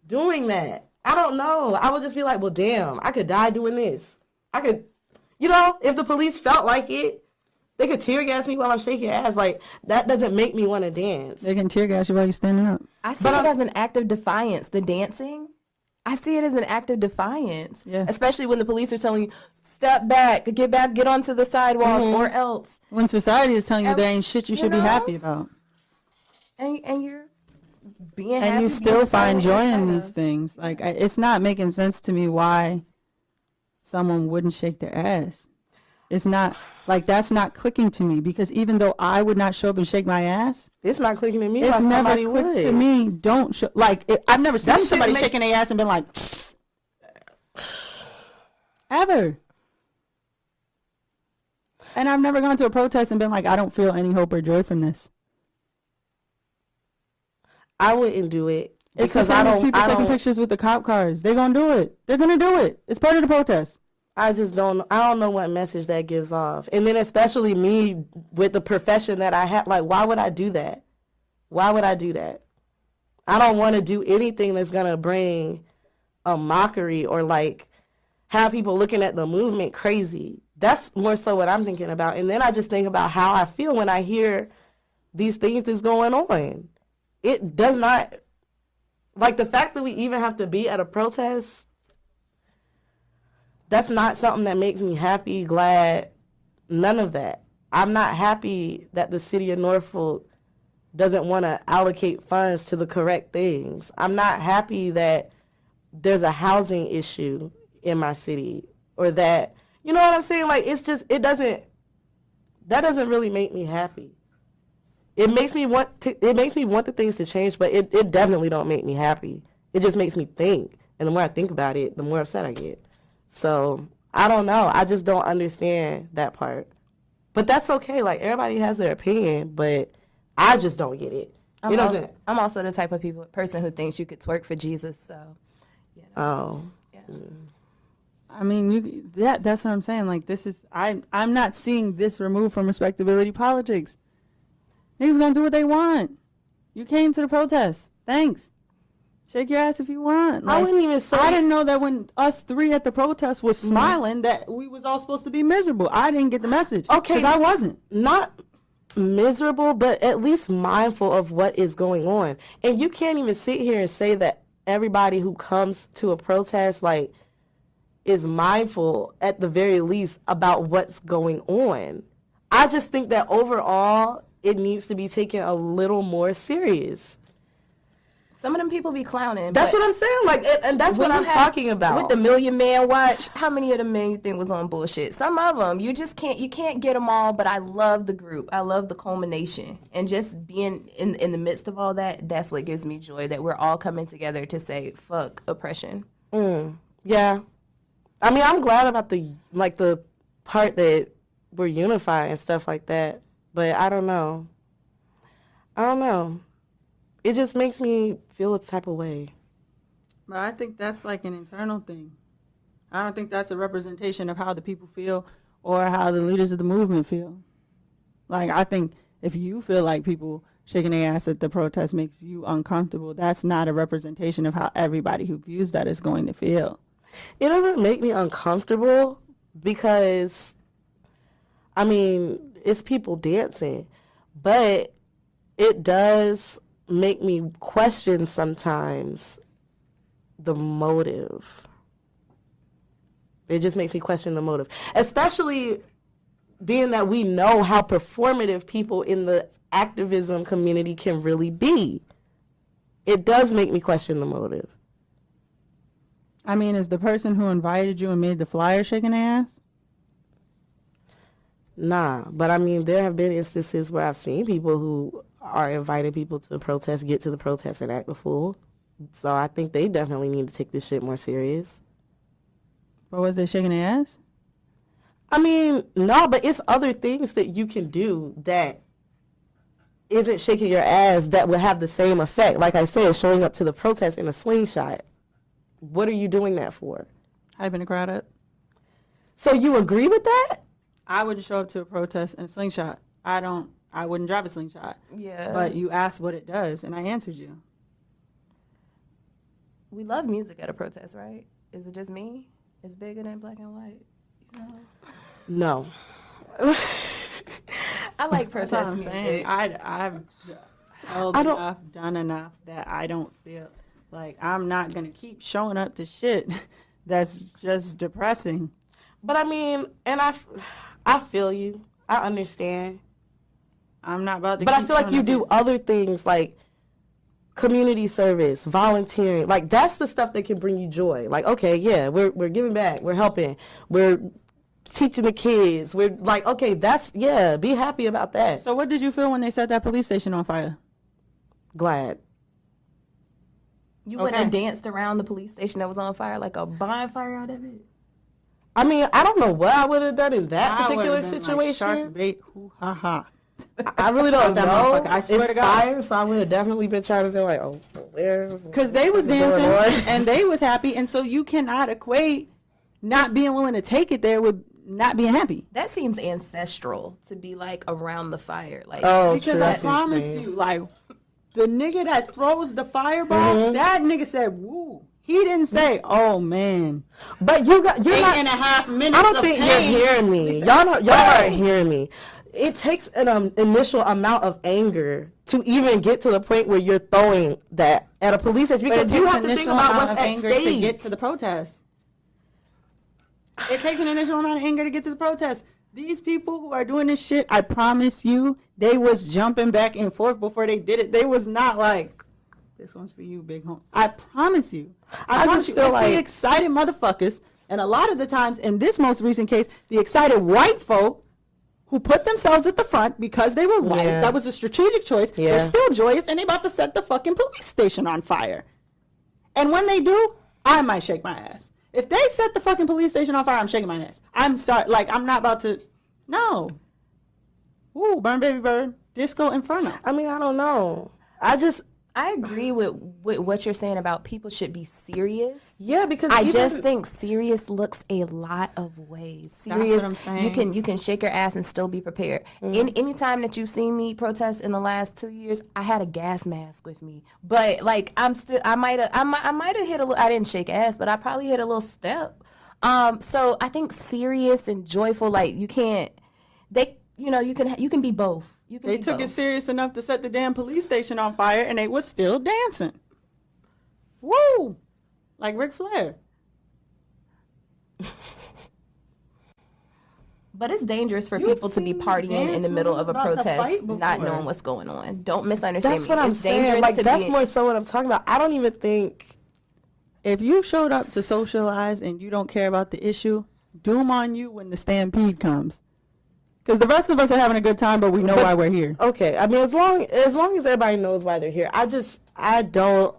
Speaker 1: doing that. I don't know. I would just be like, well, damn, I could die doing this. I could, if the police felt like it, they could tear gas me while I'm shaking ass. Like, that doesn't make me want to dance.
Speaker 3: They can tear gas you while you're standing up.
Speaker 4: I see it as an act of defiance, the dancing. I see it as an act of defiance. Yeah. Especially when the police are telling you, step back, get onto the sidewalk, or else.
Speaker 3: When society is telling you there ain't shit you should be happy about.
Speaker 4: And you're being happy.
Speaker 3: And you still find joy in these things. Like, it's not making sense to me why someone wouldn't shake their ass. It's not, like, that's not clicking to me, because even though I would not show up and shake my ass,
Speaker 1: it's not clicking to me.
Speaker 3: It's never clicked to me. Don't show, like, I've never seen somebody shaking their ass and been like, ever. And I've never gone to a protest and been like, I don't feel any hope or joy from this.
Speaker 1: I wouldn't do it.
Speaker 3: It's the same as people taking pictures with the cop cars. They're going to do it. They're going to do it. It's part of the protest.
Speaker 1: I don't know what message that gives off. And then especially me with the profession that I have, like, why would I do that? Why would I do that? I don't want to do anything that's going to bring a mockery or, like, have people looking at the movement crazy. That's more so what I'm thinking about. And then I just think about how I feel when I hear these things that's going on. It does not, like, the fact that we even have to be at a protest, that's not something that makes me happy, glad, none of that. I'm not happy that the city of Norfolk doesn't want to allocate funds to the correct things. I'm not happy that there's a housing issue in my city, or that, you know what I'm saying? Like, that doesn't really make me happy. It makes me want the things to change, but it definitely don't make me happy. It just makes me think. And the more I think about it, the more upset I get. So, I don't know. I just don't understand that part. But that's okay. Like, everybody has their opinion, but I just don't get it.
Speaker 4: I'm also the type of person who thinks you could twerk for Jesus, so.
Speaker 1: Oh.
Speaker 4: Yeah.
Speaker 3: I mean, that's what I'm saying. Like, I'm not seeing this removed from respectability politics. Niggas gonna do what they want. You came to the protest. Thanks. Shake your ass if you want. Like,
Speaker 1: I wouldn't even say.
Speaker 3: I didn't know that when us three at the protest was smiling that we was all supposed to be miserable. I didn't get the message.
Speaker 1: Okay.
Speaker 3: Because I wasn't.
Speaker 1: Not miserable, but at least mindful of what is going on. And you can't even sit here and say that everybody who comes to a protest, like, is mindful at the very least about what's going on. I just think that overall, it needs to be taken a little more serious.
Speaker 4: Some of them people be clowning.
Speaker 1: That's what I'm saying. Like, and that's what I'm talking about.
Speaker 4: With the Million Man Watch, how many of the men you think was on bullshit? Some of them, you can't get them all. But I love the group. I love the culmination, and just being in the midst of all that. That's what gives me joy. That we're all coming together to say fuck oppression.
Speaker 1: Yeah, I mean, I'm glad about the part that we're unified and stuff like that. But I don't know. It just makes me feel a type of way.
Speaker 3: But I think that's like an internal thing. I don't think that's a representation of how the people feel or how the leaders of the movement feel. Like, I think if you feel like people shaking their ass at the protest makes you uncomfortable, that's not a representation of how everybody who views that is going to feel.
Speaker 1: It doesn't make me uncomfortable because, I mean, it's people dancing. But it does make me question sometimes the motive. It just makes me question the motive. Especially being that we know how performative people in the activism community can really be. It does make me question the motive.
Speaker 3: I mean, is the person who invited you and made the flyer shaking their ass?
Speaker 1: Nah, but I mean, there have been instances where I've seen people who are inviting people to a protest, get to the protest, and act a fool. So I think they definitely need to take this shit more serious.
Speaker 3: But was they shaking their ass?
Speaker 1: I mean, no, but it's other things that you can do that isn't shaking your ass that will have the same effect. Like I said, showing up to the protest in a slingshot. What are you doing that for?
Speaker 3: Hyping the crowd up.
Speaker 1: So you agree with that?
Speaker 3: I wouldn't show up to a protest in a slingshot. I wouldn't drive a slingshot.
Speaker 4: Yeah.
Speaker 3: But you asked what it does, and I answered you.
Speaker 4: We love music at a protest, right? Is it just me? It's bigger than black and white. You know?
Speaker 1: No.
Speaker 4: I like protest
Speaker 3: I'm
Speaker 4: music.
Speaker 3: saying. I've held enough, done enough that I don't feel like I'm not going to keep showing up to shit that's just depressing.
Speaker 1: But I mean, and I feel you. I understand.
Speaker 3: I'm not about to
Speaker 1: But
Speaker 3: keep
Speaker 1: I feel like you do other things like community service, volunteering. Like, that's the stuff that can bring you joy. Like, okay, yeah, we're giving back. We're helping. We're teaching the kids. We're like, okay, be happy about that.
Speaker 3: So what did you feel when they set that police station on fire?
Speaker 1: Glad.
Speaker 4: You wouldn't have danced around the police station that was on fire like a bonfire out of it?
Speaker 1: I mean, I don't know what I would have done in that particular
Speaker 3: been
Speaker 1: situation.
Speaker 3: like shark bait, hoo-ha-ha.
Speaker 1: I really don't know.
Speaker 3: I swear
Speaker 1: it's
Speaker 3: to God.
Speaker 1: fire, so I would have definitely been trying to feel like, oh, where?
Speaker 3: Because they was dancing and they was happy, and so you cannot equate not being willing to take it there with not being happy.
Speaker 4: That seems ancestral to be like around the fire. Like,
Speaker 3: because I promise you, like, the nigga that throws the fireball, that nigga said, woo. He didn't say, oh, man.
Speaker 1: But you're not.
Speaker 3: 8.5 minutes
Speaker 1: I don't
Speaker 3: of
Speaker 1: think
Speaker 3: pain.
Speaker 1: you're hearing me. Y'all aren't hearing me. It takes an initial amount of anger to even get to the point where you're throwing that at a police station, because you have to think about what's at stake
Speaker 3: to get to the protest. It takes an initial amount of anger to get to the protest. These people who are doing this shit, I promise you, they was jumping back and forth before they did it. They was not like, this one's for you, big home. I promise you. I promise you. It's the excited motherfuckers, and a lot of the times, in this most recent case, the excited white folk who put themselves at the front because they were white. Yeah. That was a strategic choice. Yeah. They're still joyous, and they about to set the fucking police station on fire. And when they do, I might shake my ass. If they set the fucking police station on fire, I'm shaking my ass. I'm sorry. Like, I'm not about to. No. Ooh, Burn Baby Bird. Disco Inferno.
Speaker 1: I mean, I don't know.
Speaker 4: I agree with what you're saying about people should be serious.
Speaker 1: Yeah, because
Speaker 4: I just think serious looks a lot of ways. Serious,
Speaker 3: that's what I'm saying.
Speaker 4: You can shake your ass and still be prepared. Any time that you've seen me protest in the last 2 years, I had a gas mask with me. But like I might have hit a little. I didn't shake ass, but I probably hit a little step. So I think serious and joyful, like you can be both.
Speaker 3: They took it serious enough to set the damn police station on fire, and they was still dancing. Woo! Like Ric Flair.
Speaker 4: But it's dangerous for
Speaker 3: You've
Speaker 4: people to be
Speaker 3: seen
Speaker 4: partying in the
Speaker 3: dance
Speaker 4: middle of a
Speaker 3: moves about to
Speaker 4: protest,
Speaker 3: fight
Speaker 4: not
Speaker 3: before.
Speaker 4: knowing what's going on. Don't misunderstand
Speaker 1: That's
Speaker 4: me.
Speaker 1: what I'm
Speaker 4: It's
Speaker 1: saying.
Speaker 4: dangerous
Speaker 1: Like,
Speaker 4: to
Speaker 1: that's
Speaker 4: be.
Speaker 1: more so what I'm talking about. I don't even think.
Speaker 3: If you showed up to socialize and you don't care about the issue, doom on you when the stampede comes. Because the rest of us are having a good time, but we know why we're here.
Speaker 1: Okay, I mean, as long as everybody knows why they're here, I don't.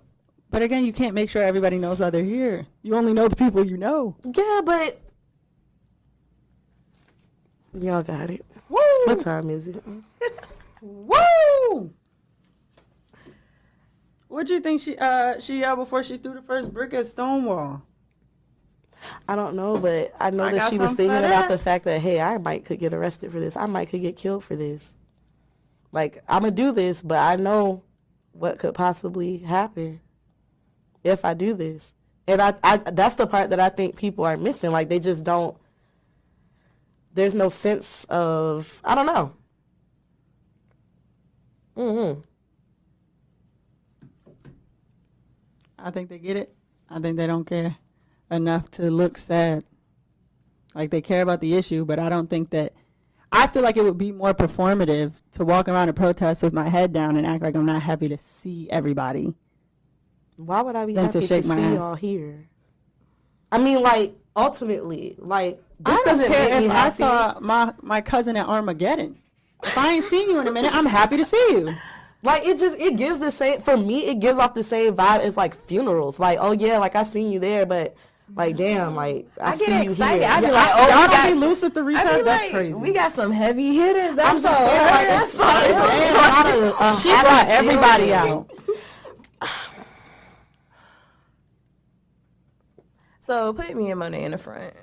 Speaker 3: But again, you can't make sure everybody knows why they're here. You only know the people you know.
Speaker 1: Yeah, but y'all got it.
Speaker 3: Woo!
Speaker 1: What time is it?
Speaker 3: Woo! What'd you think she yelled before she threw the first brick at Stonewall?
Speaker 1: I don't know, but I know
Speaker 3: I
Speaker 1: that
Speaker 3: got
Speaker 1: she was
Speaker 3: some
Speaker 1: thinking
Speaker 3: for
Speaker 1: about
Speaker 3: that.
Speaker 1: the fact that, hey, I might could get arrested for this. I might could get killed for this. Like, I'm going to do this, but I know what could possibly happen if I do this. And I that's the part that I think people are missing. Like, they just don't, there's no sense of, I don't know. Mm-hmm.
Speaker 3: I think they get it. I think they don't care enough to look sad. Like, they care about the issue, but I don't think that... I feel like it would be more performative to walk around a protest with my head down and act like I'm not happy to see everybody.
Speaker 1: Why would I be
Speaker 3: Than to
Speaker 1: happy to
Speaker 3: shake
Speaker 1: see
Speaker 3: my ass.
Speaker 1: y'all here? I mean, like, ultimately, like, this
Speaker 3: I don't
Speaker 1: doesn't
Speaker 3: care
Speaker 1: make me
Speaker 3: if I
Speaker 1: happy.
Speaker 3: saw my cousin at Armageddon. If I ain't seen you in a minute, I'm happy to see you.
Speaker 1: Like, it gives the same, for me, it gives off the same vibe as, like, funerals. Like, oh, yeah, like, I seen you there, but, like, damn, like, I see
Speaker 4: get
Speaker 1: you
Speaker 4: excited.
Speaker 1: here.
Speaker 4: I be
Speaker 1: Yeah,
Speaker 4: like,
Speaker 1: I-
Speaker 4: oh,
Speaker 3: Y'all
Speaker 4: we
Speaker 3: don't
Speaker 4: got
Speaker 3: be
Speaker 4: some-
Speaker 3: loose at the
Speaker 4: I
Speaker 3: recess?
Speaker 4: be
Speaker 3: That's
Speaker 4: like,
Speaker 3: crazy.
Speaker 4: we got some heavy hitters.
Speaker 1: I'm
Speaker 4: That's
Speaker 1: just
Speaker 4: all.
Speaker 1: saying, like,
Speaker 4: That's
Speaker 1: it's
Speaker 4: all.
Speaker 1: she
Speaker 3: She brought
Speaker 1: happy
Speaker 3: everybody
Speaker 1: feeling.
Speaker 3: out.
Speaker 4: So put me and Monet in the front.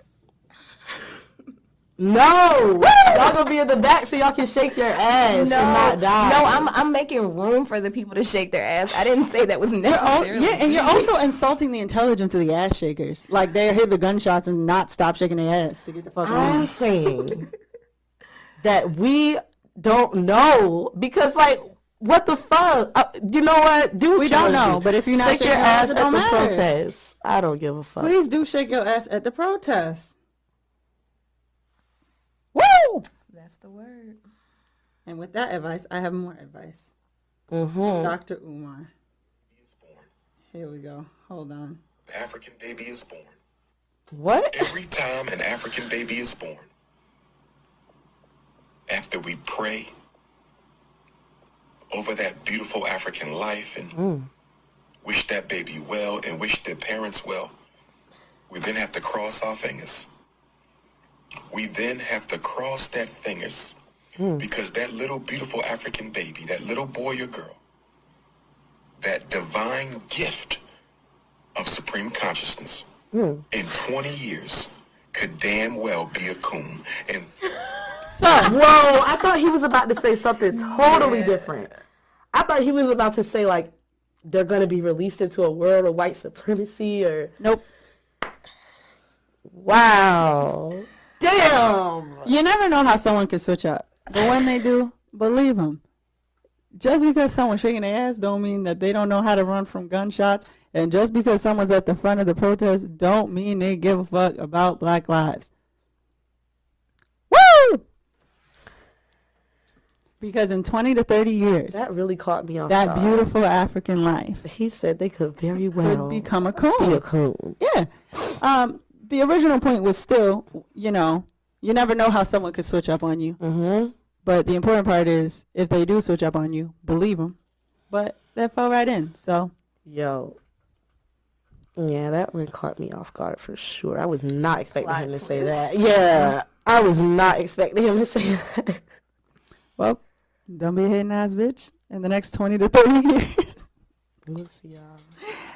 Speaker 1: No! Y'all gonna be in the back so y'all can shake your ass and not die.
Speaker 4: No, I'm making room for the people to shake their ass. I didn't say that was necessarily.
Speaker 3: Yeah, and you're also insulting the intelligence of the ass shakers. Like, they hear the gunshots and not stop shaking their ass to get the fuck
Speaker 1: I'm
Speaker 3: on.
Speaker 1: saying that we don't know because, like, what the fuck? You know what? Do what
Speaker 3: We
Speaker 1: you
Speaker 3: don't
Speaker 1: wanna
Speaker 3: know,
Speaker 1: do.
Speaker 3: but if you're not
Speaker 1: shake your
Speaker 3: shaking your ass,
Speaker 1: ass
Speaker 3: it
Speaker 1: at
Speaker 3: don't
Speaker 1: the
Speaker 3: matter.
Speaker 1: protest, I don't give a fuck.
Speaker 3: Please do shake your ass at the protest. Woo!
Speaker 4: That's the word.
Speaker 3: And with that advice, I have more advice.
Speaker 1: Mm-hmm.
Speaker 3: Dr. Umar.
Speaker 2: Is born.
Speaker 3: Here we go. Hold on.
Speaker 2: The African baby is born.
Speaker 1: What?
Speaker 2: Every time an African baby is born, after we pray over that beautiful African life and wish that baby well and wish their parents well, we then have to cross our fingers. We then have to cross that fingers because that little beautiful African baby, that little boy or girl, that divine gift of supreme consciousness in 20 years could damn well be a coon. And
Speaker 1: Whoa, I thought he was about to say something totally different. I thought he was about to say, like, they're going to be released into a world of white supremacy or...
Speaker 3: Nope.
Speaker 1: Wow. Damn.
Speaker 3: You never know how someone can switch up. But when they do, believe them. Just because someone's shaking their ass don't mean that they don't know how to run from gunshots. And just because someone's at the front of the protest don't mean they give a fuck about Black lives. Woo! Because in 20 to 30 years,
Speaker 1: That really caught me off
Speaker 3: that
Speaker 1: guard.
Speaker 3: beautiful African life
Speaker 1: He said they could very well
Speaker 3: could become a
Speaker 1: be a
Speaker 3: coon.
Speaker 1: coon.
Speaker 3: Yeah. The original point was still, you never know how someone could switch up on you.
Speaker 1: Mm-hmm.
Speaker 3: But the important part is, if they do switch up on you, believe them. But that fell right in, so.
Speaker 1: Yo. Yeah, that one caught me off guard for sure. I was not expecting
Speaker 4: Plot
Speaker 1: him to say
Speaker 4: twist.
Speaker 1: that. Yeah. I was not expecting him to say that.
Speaker 3: Well, don't be a hating ass bitch in the next 20 to 30 years.
Speaker 1: We'll see y'all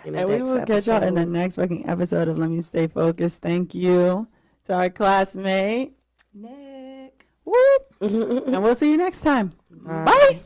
Speaker 1: in the
Speaker 3: And we
Speaker 1: next
Speaker 3: will catch y'all in the
Speaker 1: episode.
Speaker 3: next fucking episode of Let Me Stay Focused. Thank you to our classmate.
Speaker 4: Nick.
Speaker 3: Whoop. And we'll see you next time. Bye.